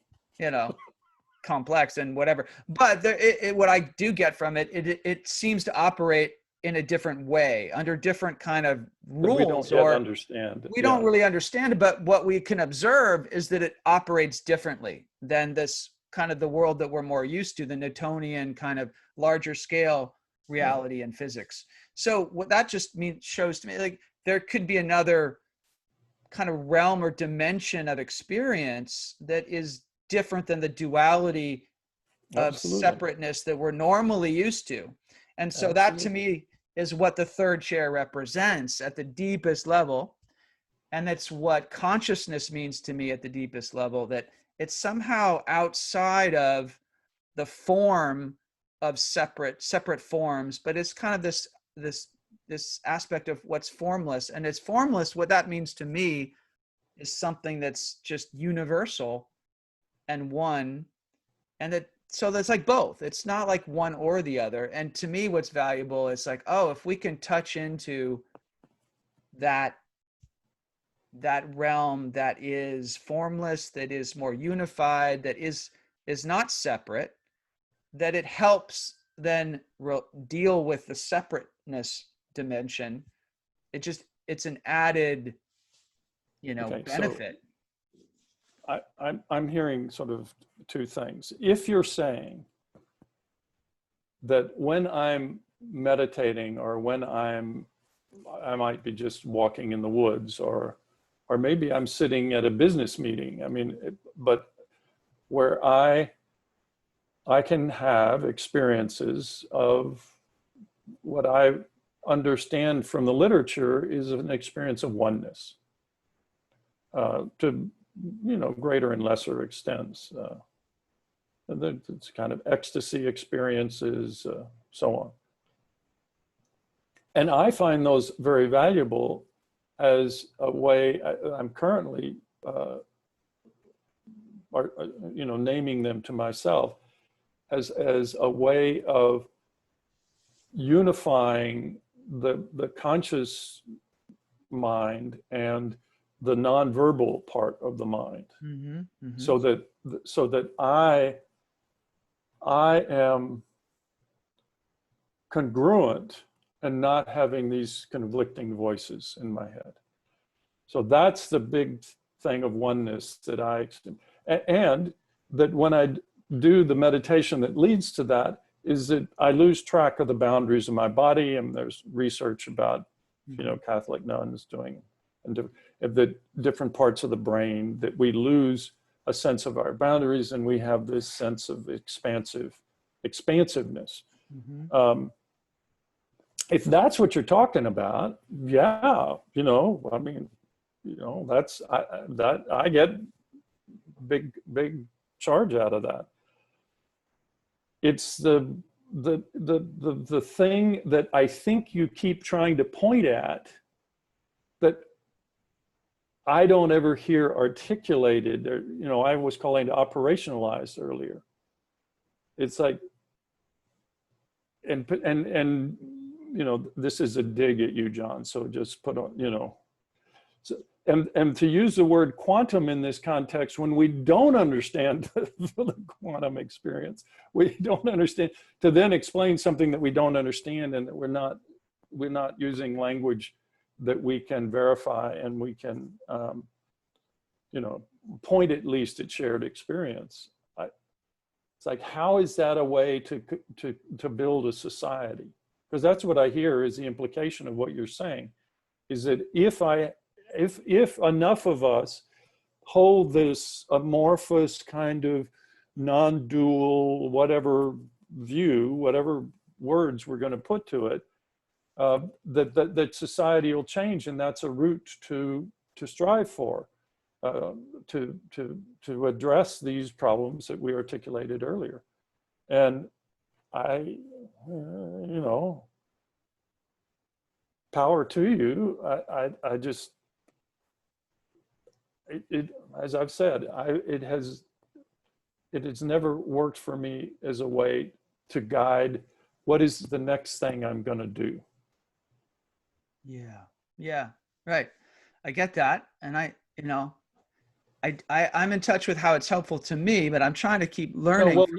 complex and whatever. But what I do get from it, it seems to operate in a different way, under different kind of That we don't rules, yet or understand. we don't really understand it, but what we can observe is that it operates differently than this kind of the world that we're more used to, the Newtonian kind of larger scale reality and physics. So what that just means, shows to me, like, there could be another kind of realm or dimension of experience that is different than the duality of Absolutely. separateness that we're normally used to. And so that to me is what the third chair represents at the deepest level. And that's what consciousness means to me at the deepest level, that it's somehow outside of the form of separate forms, but it's kind of this aspect of what's formless. And it's formless. What that means to me is something that's just universal and one, and that, so that's like both. It's not like one or the other. And to me, what's valuable is like, oh, if we can touch into that realm that is formless, that is more unified, that is not separate, that it helps then deal with the separateness dimension. It's an added, benefit. So I'm hearing sort of two things. If you're saying that when I'm meditating, or when I might be just walking in the woods, or maybe I'm sitting at a business meeting, but where I can have experiences of what I understand from the literature is an experience of oneness, to greater and lesser extents. It's kind of ecstasy experiences, so on. And I find those very valuable as a way. I'm currently, naming them to myself as a way of unifying the conscious mind and the nonverbal part of the mind, so that I am congruent and not having these conflicting voices in my head. So that's the big thing of oneness and that when I do the meditation that leads to that, is that I lose track of the boundaries of my body. And there's research about, Catholic nuns doing, and the different parts of the brain, that we lose a sense of our boundaries, and we have this sense of expansiveness. If that's what you're talking about, that's I get big charge out of that. It's the thing that I think you keep trying to point at, that I don't ever hear articulated, or, I was calling it operationalized earlier. It's like, and this is a dig at you, John, so just put on, so, and to use the word quantum in this context, when we don't understand the quantum experience, we don't understand, to then explain something that we don't understand, and that we're not using language that we can verify, and we can, point at least at shared experience. It's like, how is that a way to build a society? Because that's what I hear is the implication of what you're saying, is that if enough of us hold this amorphous kind of non-dual, whatever view, whatever words we're going to put to it, that society will change, and that's a route to strive for, to address these problems that we articulated earlier. And power to you. I just, as I've said, it has never worked for me as a way to guide what is the next thing I'm going to do. Yeah, right. I get that. And I'm in touch with how it's helpful to me, but I'm trying to keep learning. Then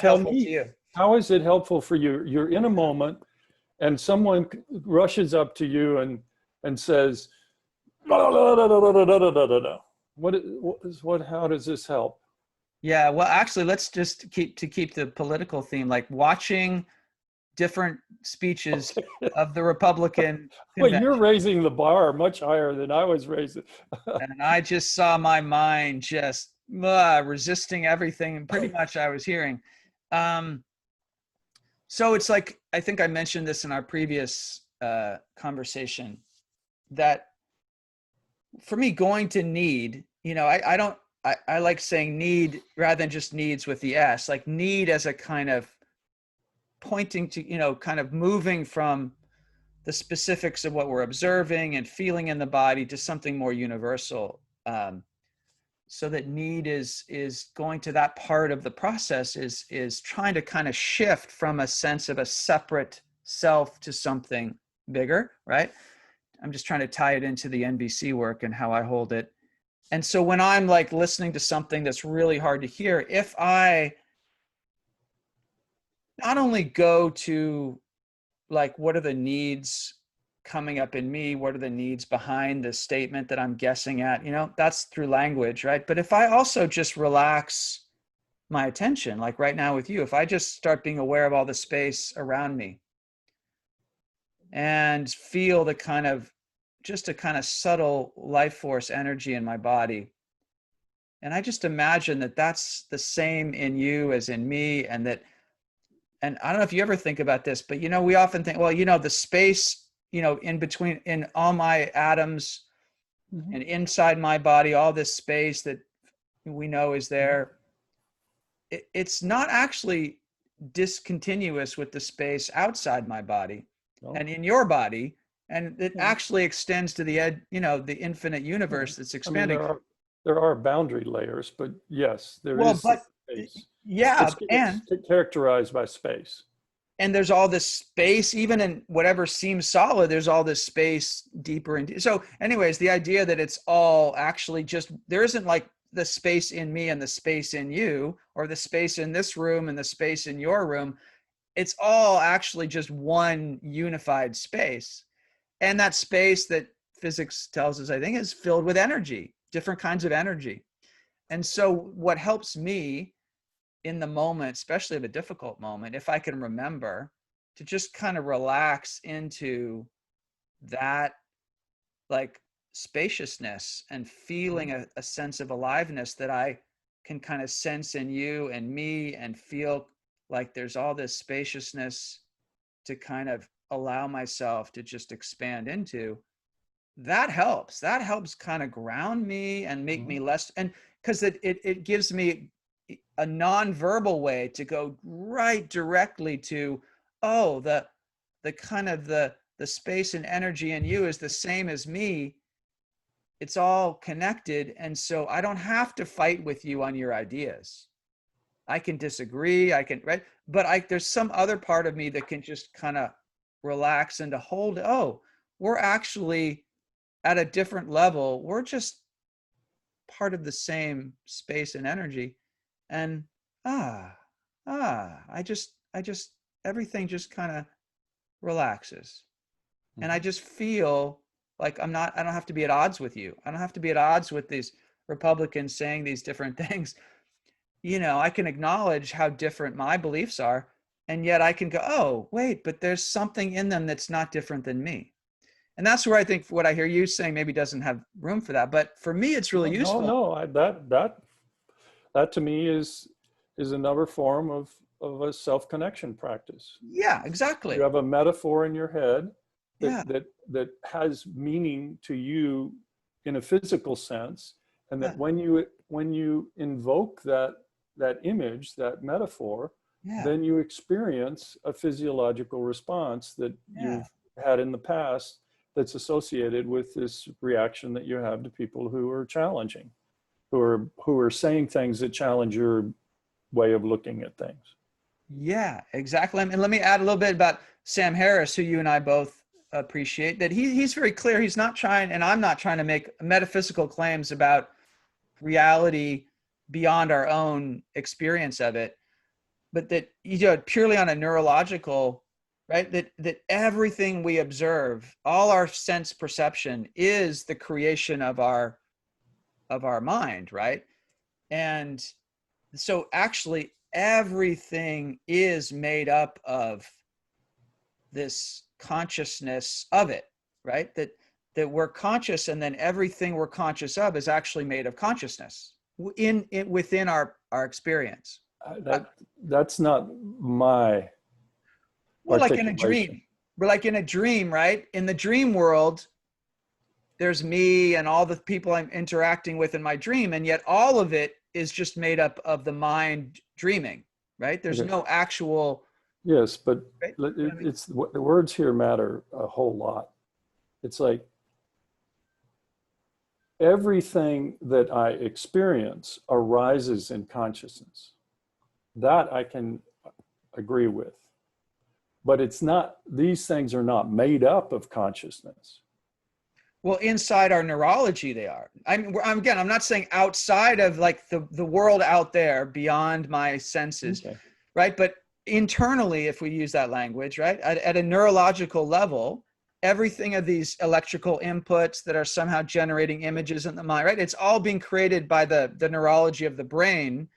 tell me, how is it helpful for you? You're in a moment, and someone rushes up to you and says, "No, no, no, no, no, no, no, no, no, no." How does this help? Yeah, well, actually, let's just keep the political theme, like watching different speeches of the Republican Well, you're convention. raising the bar much higher than I was raising. And I just saw my mind just resisting everything pretty much I was hearing. Um, so it's like, I think I mentioned this in our previous conversation, that for me, going to need, I don't, I like saying need rather than just needs with the S, like need as a kind of pointing to, kind of moving from the specifics of what we're observing and feeling in the body to something more universal. So that need is going to that part of the process is trying to kind of shift from a sense of a separate self to something bigger, right? I'm just trying to tie it into the NVC work and how I hold it. And so when I'm like listening to something that's really hard to hear, if I not only go to like, what are the needs coming up in me? What are the needs behind the statement that I'm guessing at? That's through language, right? But if I also just relax my attention, like right now with you, if I just start being aware of all the space around me and feel the kind of, just a kind of subtle life force energy in my body, and I just imagine that that's the same in you as in me, and I don't know if you ever think about this, but we often think, well, the space, in between, in all my atoms and inside my body, all this space that we know is there, it's not actually discontinuous with the space outside my body and in your body. And it actually extends to the the infinite universe that's expanding. I mean, there are boundary layers, but yes, there Well, is but space. yeah, It's characterized by space. And there's all this space, even in whatever seems solid, there's all this space deeper into. So anyways, the idea that it's all actually just, there isn't like the space in me and the space in you, or the space in this room and the space in your room. It's all actually just one unified space. And that space, that physics tells us, I think, is filled with energy, different kinds of energy. And so what helps me in the moment, especially of a difficult moment, if I can remember to just kind of relax into that, like, spaciousness and feeling a sense of aliveness that I can kind of sense in you and me, and feel like there's all this spaciousness to kind of allow myself to just expand into. That helps kind of ground me and make me less, and because it gives me a non-verbal way to go right directly to, oh, the kind of the space and energy in you is the same as me. It's all connected. And so I don't have to fight with you on your ideas. I can disagree, right? But there's some other part of me that can just kind of relax and to hold, oh, we're actually at a different level. We're just part of the same space and energy. And I just everything just kind of relaxes. And I just feel like I don't have to be at odds with you. I don't have to be at odds with these Republicans saying these different things. I can acknowledge how different my beliefs are, and yet I can go, oh, wait, but there's something in them that's not different than me. And that's where I think what I hear you saying maybe doesn't have room for that. But for me, it's really useful. No, that to me is another form of a self-connection practice. Yeah, exactly. You have a metaphor in your head Yeah. that has meaning to you in a physical sense, and that Yeah. when you invoke that image, that metaphor, Yeah. then you experience a physiological response that you've had in the past, that's associated with this reaction that you have to people who are challenging, who are saying things that challenge your way of looking at things. Yeah, exactly. And let me add a little bit about Sam Harris, who you and I both appreciate, that he's very clear. He's not trying, and I'm not trying to make metaphysical claims about reality beyond our own experience of it, but that, purely on a neurological right? That everything we observe, all our sense perception, is the creation of our mind, right? And so actually everything is made up of this consciousness of it, right? That we're conscious, and then everything we're conscious of is actually made of consciousness within our experience. That's not my Well, like in a articulation. dream. We're like in a dream, right? In the dream world, there's me and all the people I'm interacting with in my dream, and yet all of it is just made up of the mind dreaming, right? There's Okay. no actual. Yes, but Right? it's the words here matter a whole lot. It's like everything that I experience arises in consciousness. That I can agree with. But it's not, these things are not made up of consciousness. Well, inside our neurology, they are. I'm not saying outside of like the world out there beyond my senses, Okay. right? But internally, if we use that language, right, at a neurological level, everything of these electrical inputs that are somehow generating images in the mind, right? It's all being created by the neurology of the brain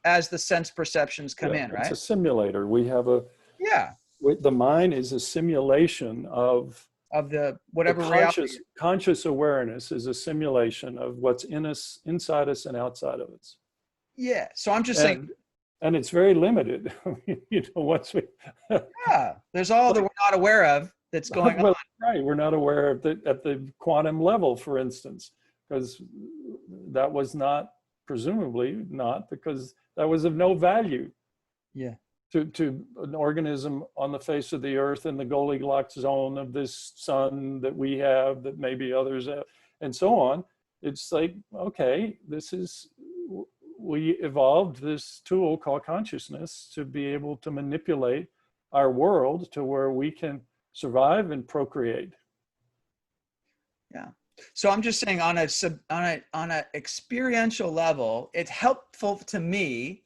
as the sense perceptions come in, It's right? a simulator. We have Yeah, the mind is a simulation of of the the whatever reality. conscious awareness is a simulation of what's in us, inside us and outside of us. Yeah. So I'm just saying, And it's very limited. You know, once we yeah, there's all that we're not aware of that's going on. well, right, we're not aware of at the quantum level, for instance, because that was not, presumably not, because that was of no value Yeah. to an organism on the face of the earth in the Goldilocks zone of this sun that we have, that maybe others have, and so on. It's like, okay, we evolved this tool called consciousness to be able to manipulate our world to where we can survive and procreate. Yeah. So I'm just saying on a experiential level, it's helpful to me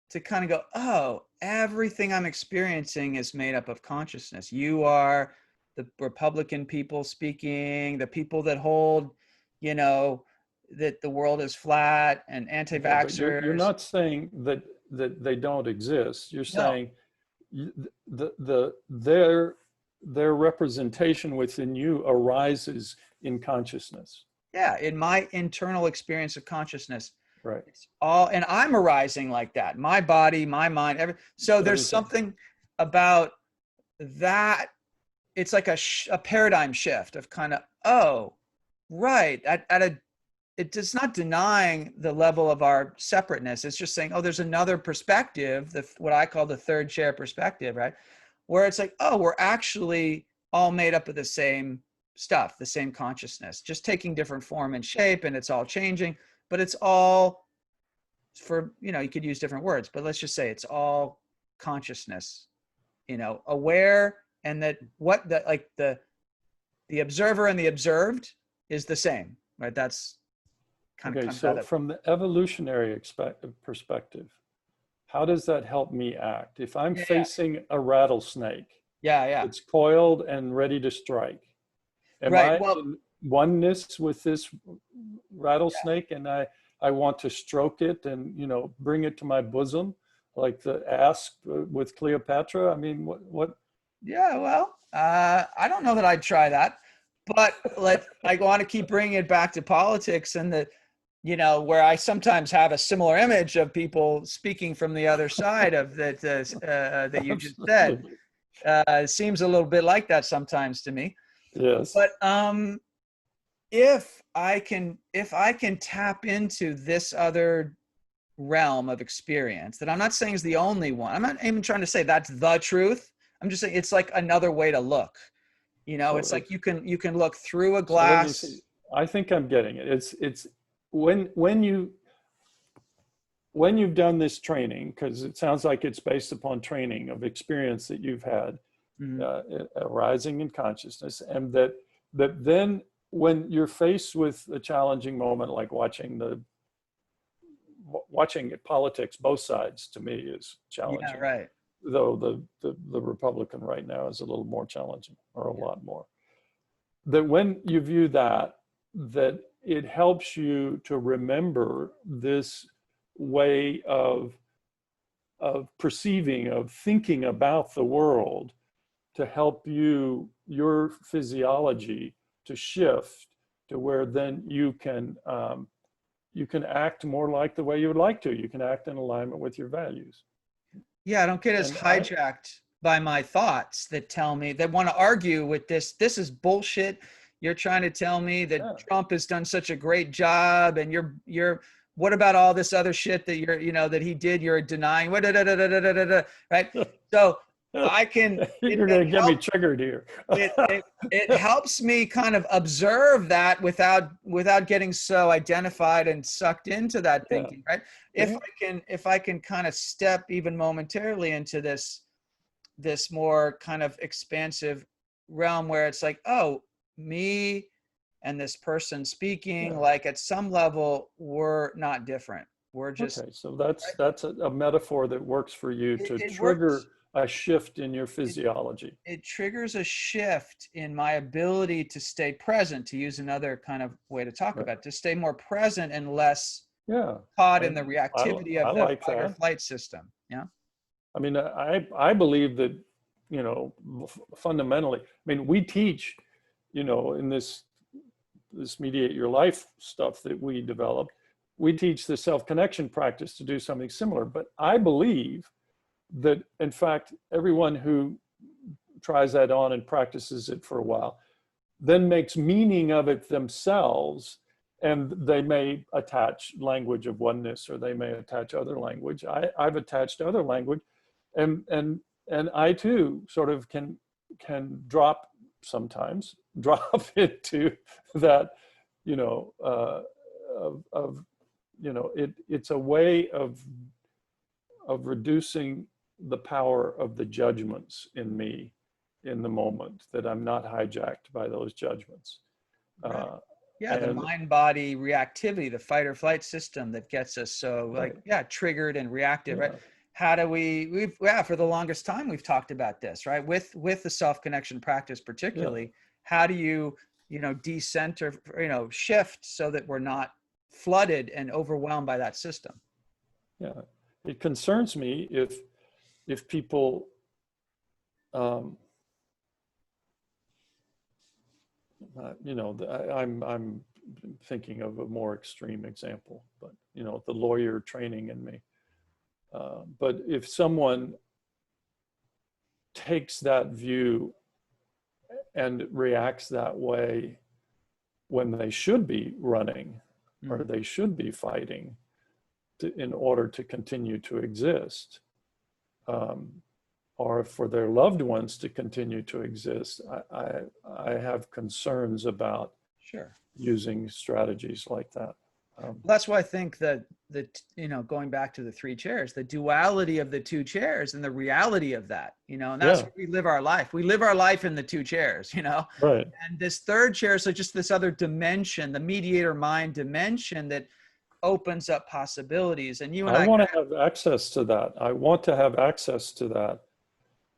to kind of go, oh, everything I'm experiencing is made up of consciousness. You are the Republican people speaking, the people that hold, that the world is flat, and Okay, but you're anti-vaxxers. not saying that they don't exist. You're No. saying their representation within you arises in consciousness. Yeah. In my internal experience of consciousness, Right. it's all, and I'm arising like that. My body, my mind, so there's Everything. something about that. It's like a paradigm shift of kind of, oh, right. It's not denying the level of our separateness. It's just saying, oh, there's another perspective, what I call the third chair perspective, right? Where it's like, oh, we're actually all made up of the same stuff, the same consciousness, just taking different form and shape, and it's all changing, but it's all you could use different words, but let's just say it's all consciousness, aware, and that the observer and the observed is the same, right? That's kind of Okay, comes so out of. from the evolutionary perspective, how does that help me act? If I'm Yeah, facing a rattlesnake, yeah. it's coiled and ready to strike, am Right. I Well, in oneness with this yeah. rattlesnake, and I want to stroke it and bring it to my bosom, like the ask with Cleopatra? I mean, what? Yeah, well, I don't know that I'd try that, but I want to keep bringing it back to politics, and where I sometimes have a similar image of people speaking from the other side of that you just said. Absolutely. It seems a little bit like that sometimes to me. Yes. But if I can tap into this other realm of experience that I'm not saying is the only one. I'm not even trying to say that's the truth. I'm just saying it's like another way to look. So It's like you can look through a so let me see. glass. I think I'm getting it. It's when you've done this training, because it sounds like it's based upon training of experience that you've had, Mhm. arising in consciousness, and that then when you're faced with a challenging moment, like watching politics, both sides to me is Yeah, challenging. right. though the Republican right now is a little more challenging, or a Yeah. lot more. That when you view that, that it helps you to remember this way of perceiving, of thinking about the world, to help your physiology to shift to where then you can act more like the way you would like to. You can act in alignment with your values. Yeah, I don't get as And hijacked by my thoughts that tell me, that want to argue with this. This is bullshit. You're trying to tell me that yeah, Trump has done such a great job, and you're what about all this other shit that that he did? You're denying. Right? So I can. you're going to get me triggered here. It helps me kind of observe that without getting so identified and sucked into that thinking, right? Yeah. If I can kind of step even momentarily into this more kind of expansive realm where it's like, oh, me and this person speaking, Yeah. like at some level we're not different. We're just Okay, so that's a metaphor that works for you to it trigger works. a shift in your physiology. It triggers a shift in my ability to stay present, to use another kind of way to talk Right. about it, to stay more present and less Yeah, caught in the reactivity I of the like fight or that. flight system. Yeah. I mean, I believe that, fundamentally, I mean, we teach, in this Mediate Your Life stuff that we developed, we teach the self-connection practice to do something similar. But I believe that, in fact, everyone who tries that on and practices it for a while then makes meaning of it themselves, and they may attach language of oneness, or they may attach other language. I've attached other language, and I too sort of can sometimes drop into that, it's a way of reducing the power of the judgments in me in the moment, that I'm not hijacked by those judgments. Right. Yeah, the And mind-body reactivity, the fight or flight system that gets us so right, triggered and reactive, right? yeah, How do we've for the longest time we've talked about this, right? With the self-connection practice yeah, particularly, how do you, decenter, shift so that we're not flooded and overwhelmed by that system? yeah. It concerns me if people I'm thinking of a more extreme example, but the lawyer training in me. But if someone takes that view and reacts that way when they should be running, or they should be fighting in order to continue to exist, or for their loved ones to continue to exist, I have concerns about Sure. using strategies like that. That's why I think that going back to the three chairs, the duality of the two chairs and the reality of that, and that's Yeah, where we live our life. We live our life in the two chairs, right. and this third chair, so just this other dimension, the mediator mind dimension that opens up possibilities. And you and I I, want to have access to that. I want to have access to that.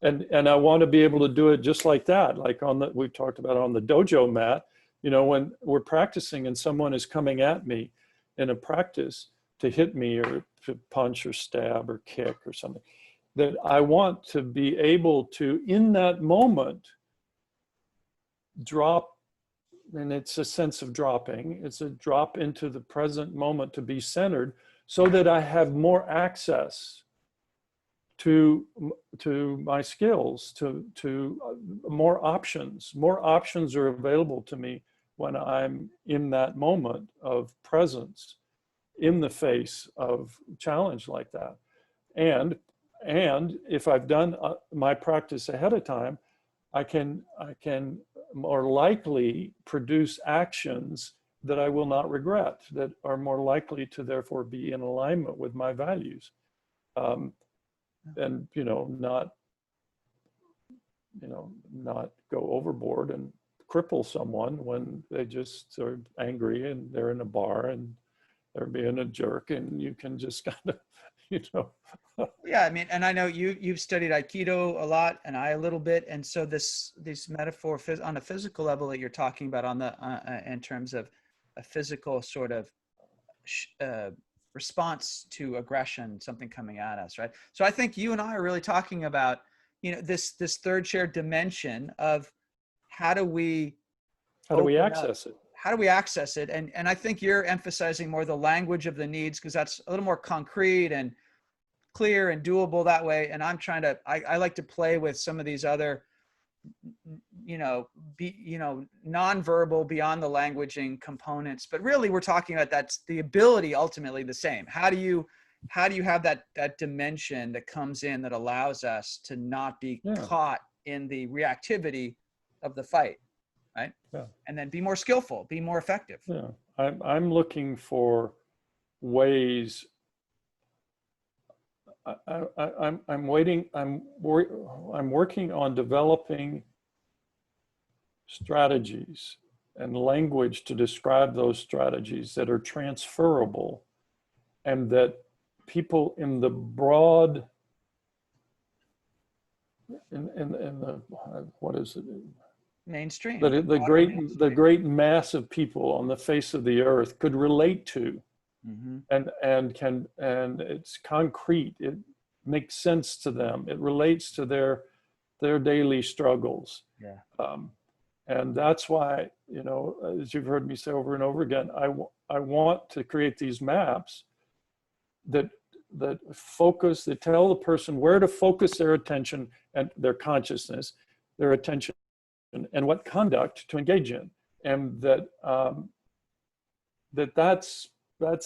And I want to be able to do it just like that, like we've talked about on the dojo mat, when we're practicing and someone is coming at me in a practice to hit me or to punch or stab or kick or something, that I want to be able to, in that moment, drop. And it's a sense of dropping. It's a drop into the present moment, to be centered, so that I have more access to my skills, to more options. More options are available to me when I'm in that moment of presence in the face of challenge like that. And if I've done my practice ahead of time, I can more likely produce actions that I will not regret, that are more likely to therefore be in alignment with my values. And not go overboard and cripple someone when they just are angry and they're in a bar and they're being a jerk, and you can just kind of you know. Yeah, I mean, and I know you've studied Aikido a lot, and I a little bit, and so this metaphor on a physical level that you're talking about on the in terms of a physical sort of response to aggression, something coming at us, right? So I think you and I are really talking about, you know, this third shared dimension of how do we Access it? how do we access it? And I think you're emphasizing more the language of the needs, because that's a little more concrete and clear and doable that way. And I'm trying to, I like to play with some of these other, you know, nonverbal, beyond the languaging components. But really we're talking about that's the ability, ultimately the same. How do you have that dimension that comes in that allows us to not be caught in the reactivity of the fight, right? Yeah. And then be more skillful, be more effective. Yeah. I'm looking for ways. I'm working on developing strategies and language to describe those strategies that are transferable, and that people in the broad, in the, what is it? Mainstream. The great mass of people on the face of the earth could relate to. Mm-hmm. And it's concrete. It makes sense to them. It relates to their daily struggles. Yeah. And that's why, you know, as you've heard me say over and over again, I want to create these maps that focus, that tell the person where to focus their attention and their consciousness, their attention, and what conduct to engage in, and that's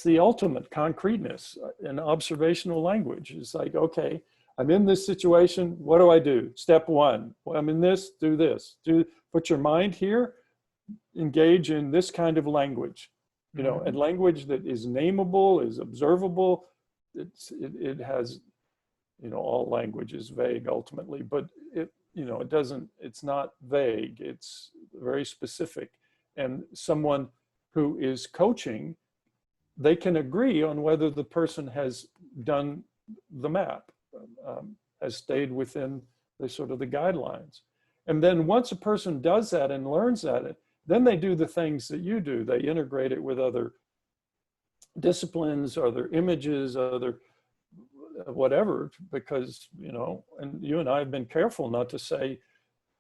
the ultimate concreteness in observational language. It's like, okay, I'm in this situation. What do I do? Step one, well, I'm in this, do this. Put your mind here, engage in this kind of language, you know, and language that is nameable, is observable. It has, you know, all language is vague ultimately, but you know, it's not vague, it's very specific. And someone who is coaching, they can agree on whether the person has done the map, has stayed within the sort of the guidelines. And then once a person does that and learns that, then they do the things that you do. They integrate it with other disciplines, other images, other whatever, because, you know, and you and I have been careful not to say,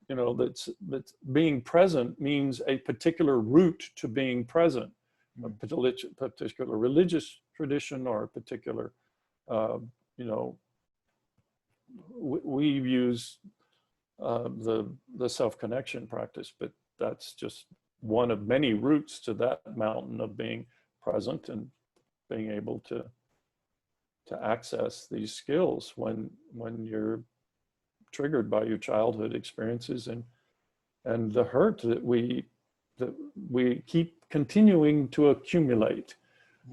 you know, that being present means a particular route to being present, a particular religious tradition, or a particular, you know, we use the self-connection practice, but that's just one of many routes to that mountain of being present and being able to access these skills when you're triggered by your childhood experiences and the hurt that we keep continuing to accumulate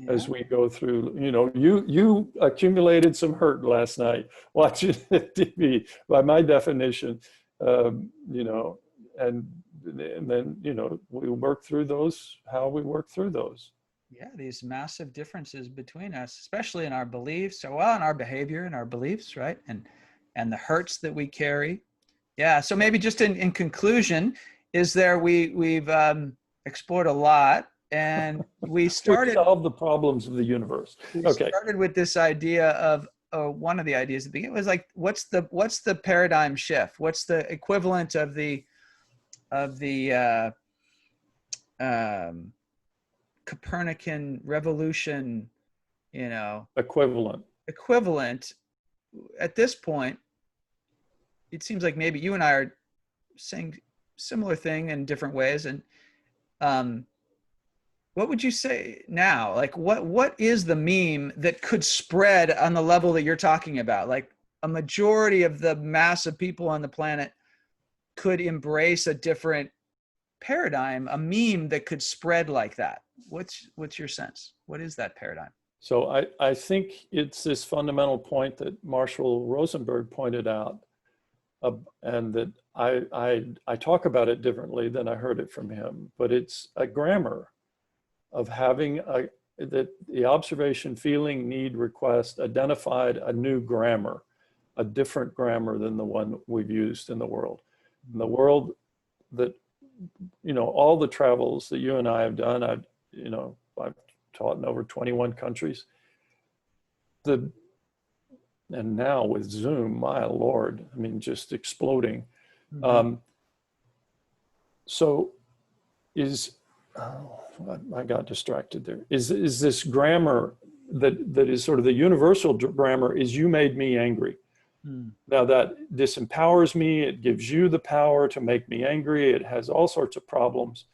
as we go through. You know, you accumulated some hurt last night watching TV by my definition, you know, and then, you know, we work through those, how we work through those. Yeah, these massive differences between us, especially in our beliefs, or well, in our behavior and our beliefs, right? And the hurts that we carry. Yeah. So maybe just in conclusion, is there we've explored a lot, and we started to solve the problems of the universe. Okay. Started with this idea of one of the ideas at the beginning was like, what's the paradigm shift? What's the equivalent of the Copernican revolution, you know, equivalent at this point? It seems like maybe you and I are saying similar thing in different ways. And what would you say now? Like, what is the meme that could spread on the level that you're talking about? Like, a majority of the mass of people on the planet could embrace a different paradigm, a meme that could spread like that. What's your sense? What is that paradigm? So I think it's this fundamental point that Marshall Rosenberg pointed out, and that I talk about it differently than I heard it from him, but it's a grammar of having that the observation, feeling, need, request identified a new grammar, a different grammar than the one we've used in the world. In the world that, all the travels that you and I have done, I've taught in over 21 countries. And now with Zoom, my Lord, I mean, just exploding. Mm-hmm. I got distracted there. Is this grammar that is sort of the universal grammar is you made me angry. Mm. Now that disempowers me, it gives you the power to make me angry. It has all sorts of problems.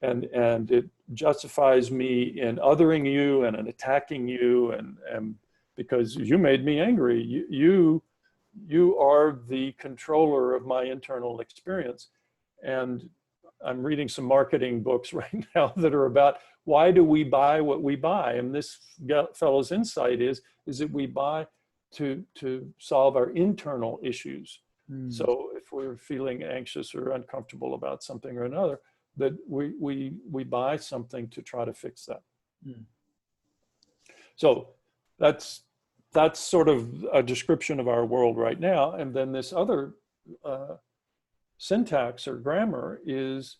And it justifies me in othering you and in attacking you, and because you made me angry. You are the controller of my internal experience. And I'm reading some marketing books right now that are about why do we buy what we buy? And this fellow's insight is that we buy to solve our internal issues. Mm. So if we're feeling anxious or uncomfortable about something or another, that we buy something to try to fix that. Mm. So that's sort of a description of our world right now. And then this other syntax or grammar is,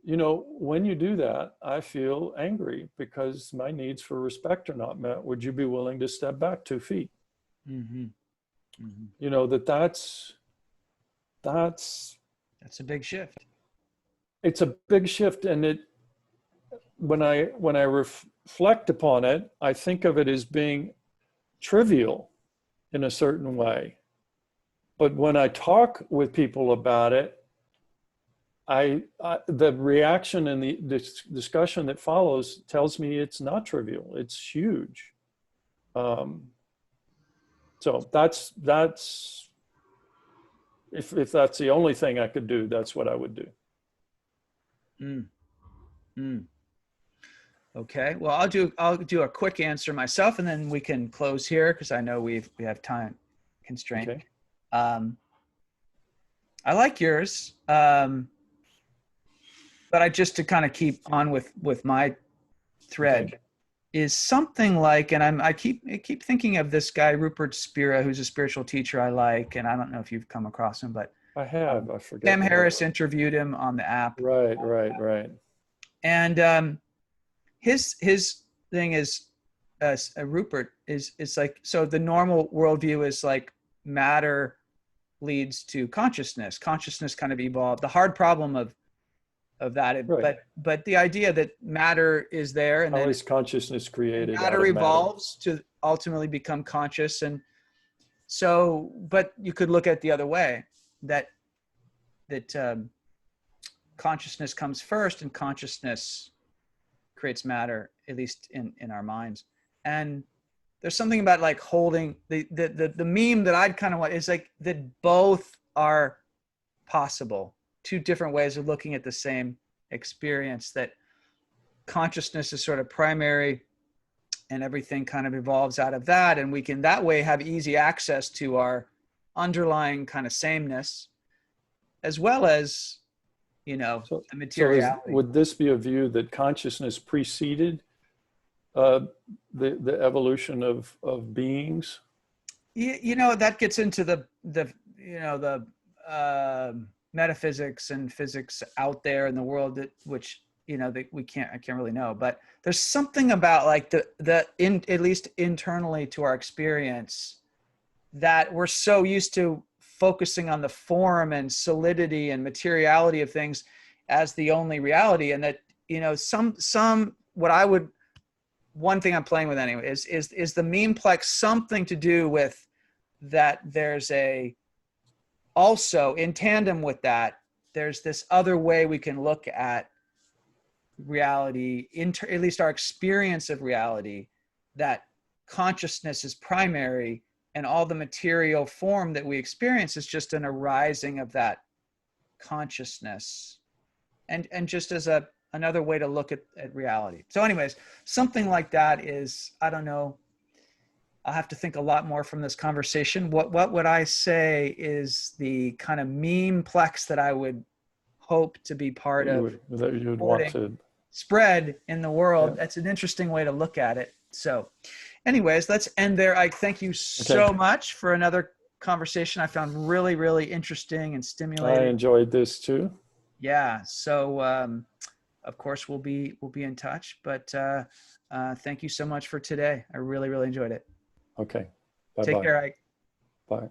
when you do that, I feel angry because my needs for respect are not met. Would you be willing to step back 2 feet? Mm-hmm. Mm-hmm. That's a big shift. It's a big shift. And when I reflect upon it, I think of it as being trivial in a certain way. But when I talk with people about it, the reaction and the discussion that follows tells me it's not trivial. It's huge. So that's if that's the only thing I could do, that's what I would do. Mm. Mm. Okay. Well, I'll do a quick answer myself, and then we can close here because I know we have time constraint. Okay. I like yours, but I just to kind of keep on with my thread. Okay. Is something like, and I keep thinking of this guy Rupert Spira, who's a spiritual teacher I like, and I don't know if you've come across him, but I have. I forget. Sam Harris interviewed him on the app. Right. And his thing is, Rupert is like, so the normal worldview is like matter leads to consciousness. Consciousness kind of evolved. The hard problem of that, right. but the idea that matter is there, and then consciousness created. Matter evolves to ultimately become conscious, and so. But you could look at the other way, that consciousness comes first, and consciousness creates matter, at least in our minds. And there's something about like holding the meme that I'd kind of want is like that both are possible. 2 different ways of looking at the same experience, that consciousness is sort of primary and everything kind of evolves out of that. And we can that way have easy access to our underlying kind of sameness, as well as, the materiality. So would this be a view that consciousness preceded the evolution of beings? That gets into the metaphysics and physics out there in the world that I can't really know, but there's something about like at least internally to our experience, that we're so used to focusing on the form and solidity and materiality of things as the only reality. And that, one thing I'm playing with anyway is the memeplex something to do with that. There's also in tandem with that, there's this other way we can look at reality, at least our experience of reality, that consciousness is primary and all the material form that we experience is just an arising of that consciousness, and just as another way to look at reality. So anyways, something like that is, I don't know, I'll have to think a lot more from this conversation. What would I say is the kind of memeplex that I would hope to be part of? That you would want to spread in the world. Yeah. That's an interesting way to look at it. So anyways, let's end there. Ike, thank you so much for another conversation I found really, really interesting and stimulating. I enjoyed this too. Yeah. So, of course we'll be in touch, but, thank you so much for today. I really, really enjoyed it. Okay. Bye-bye. Take care, Ike. Bye.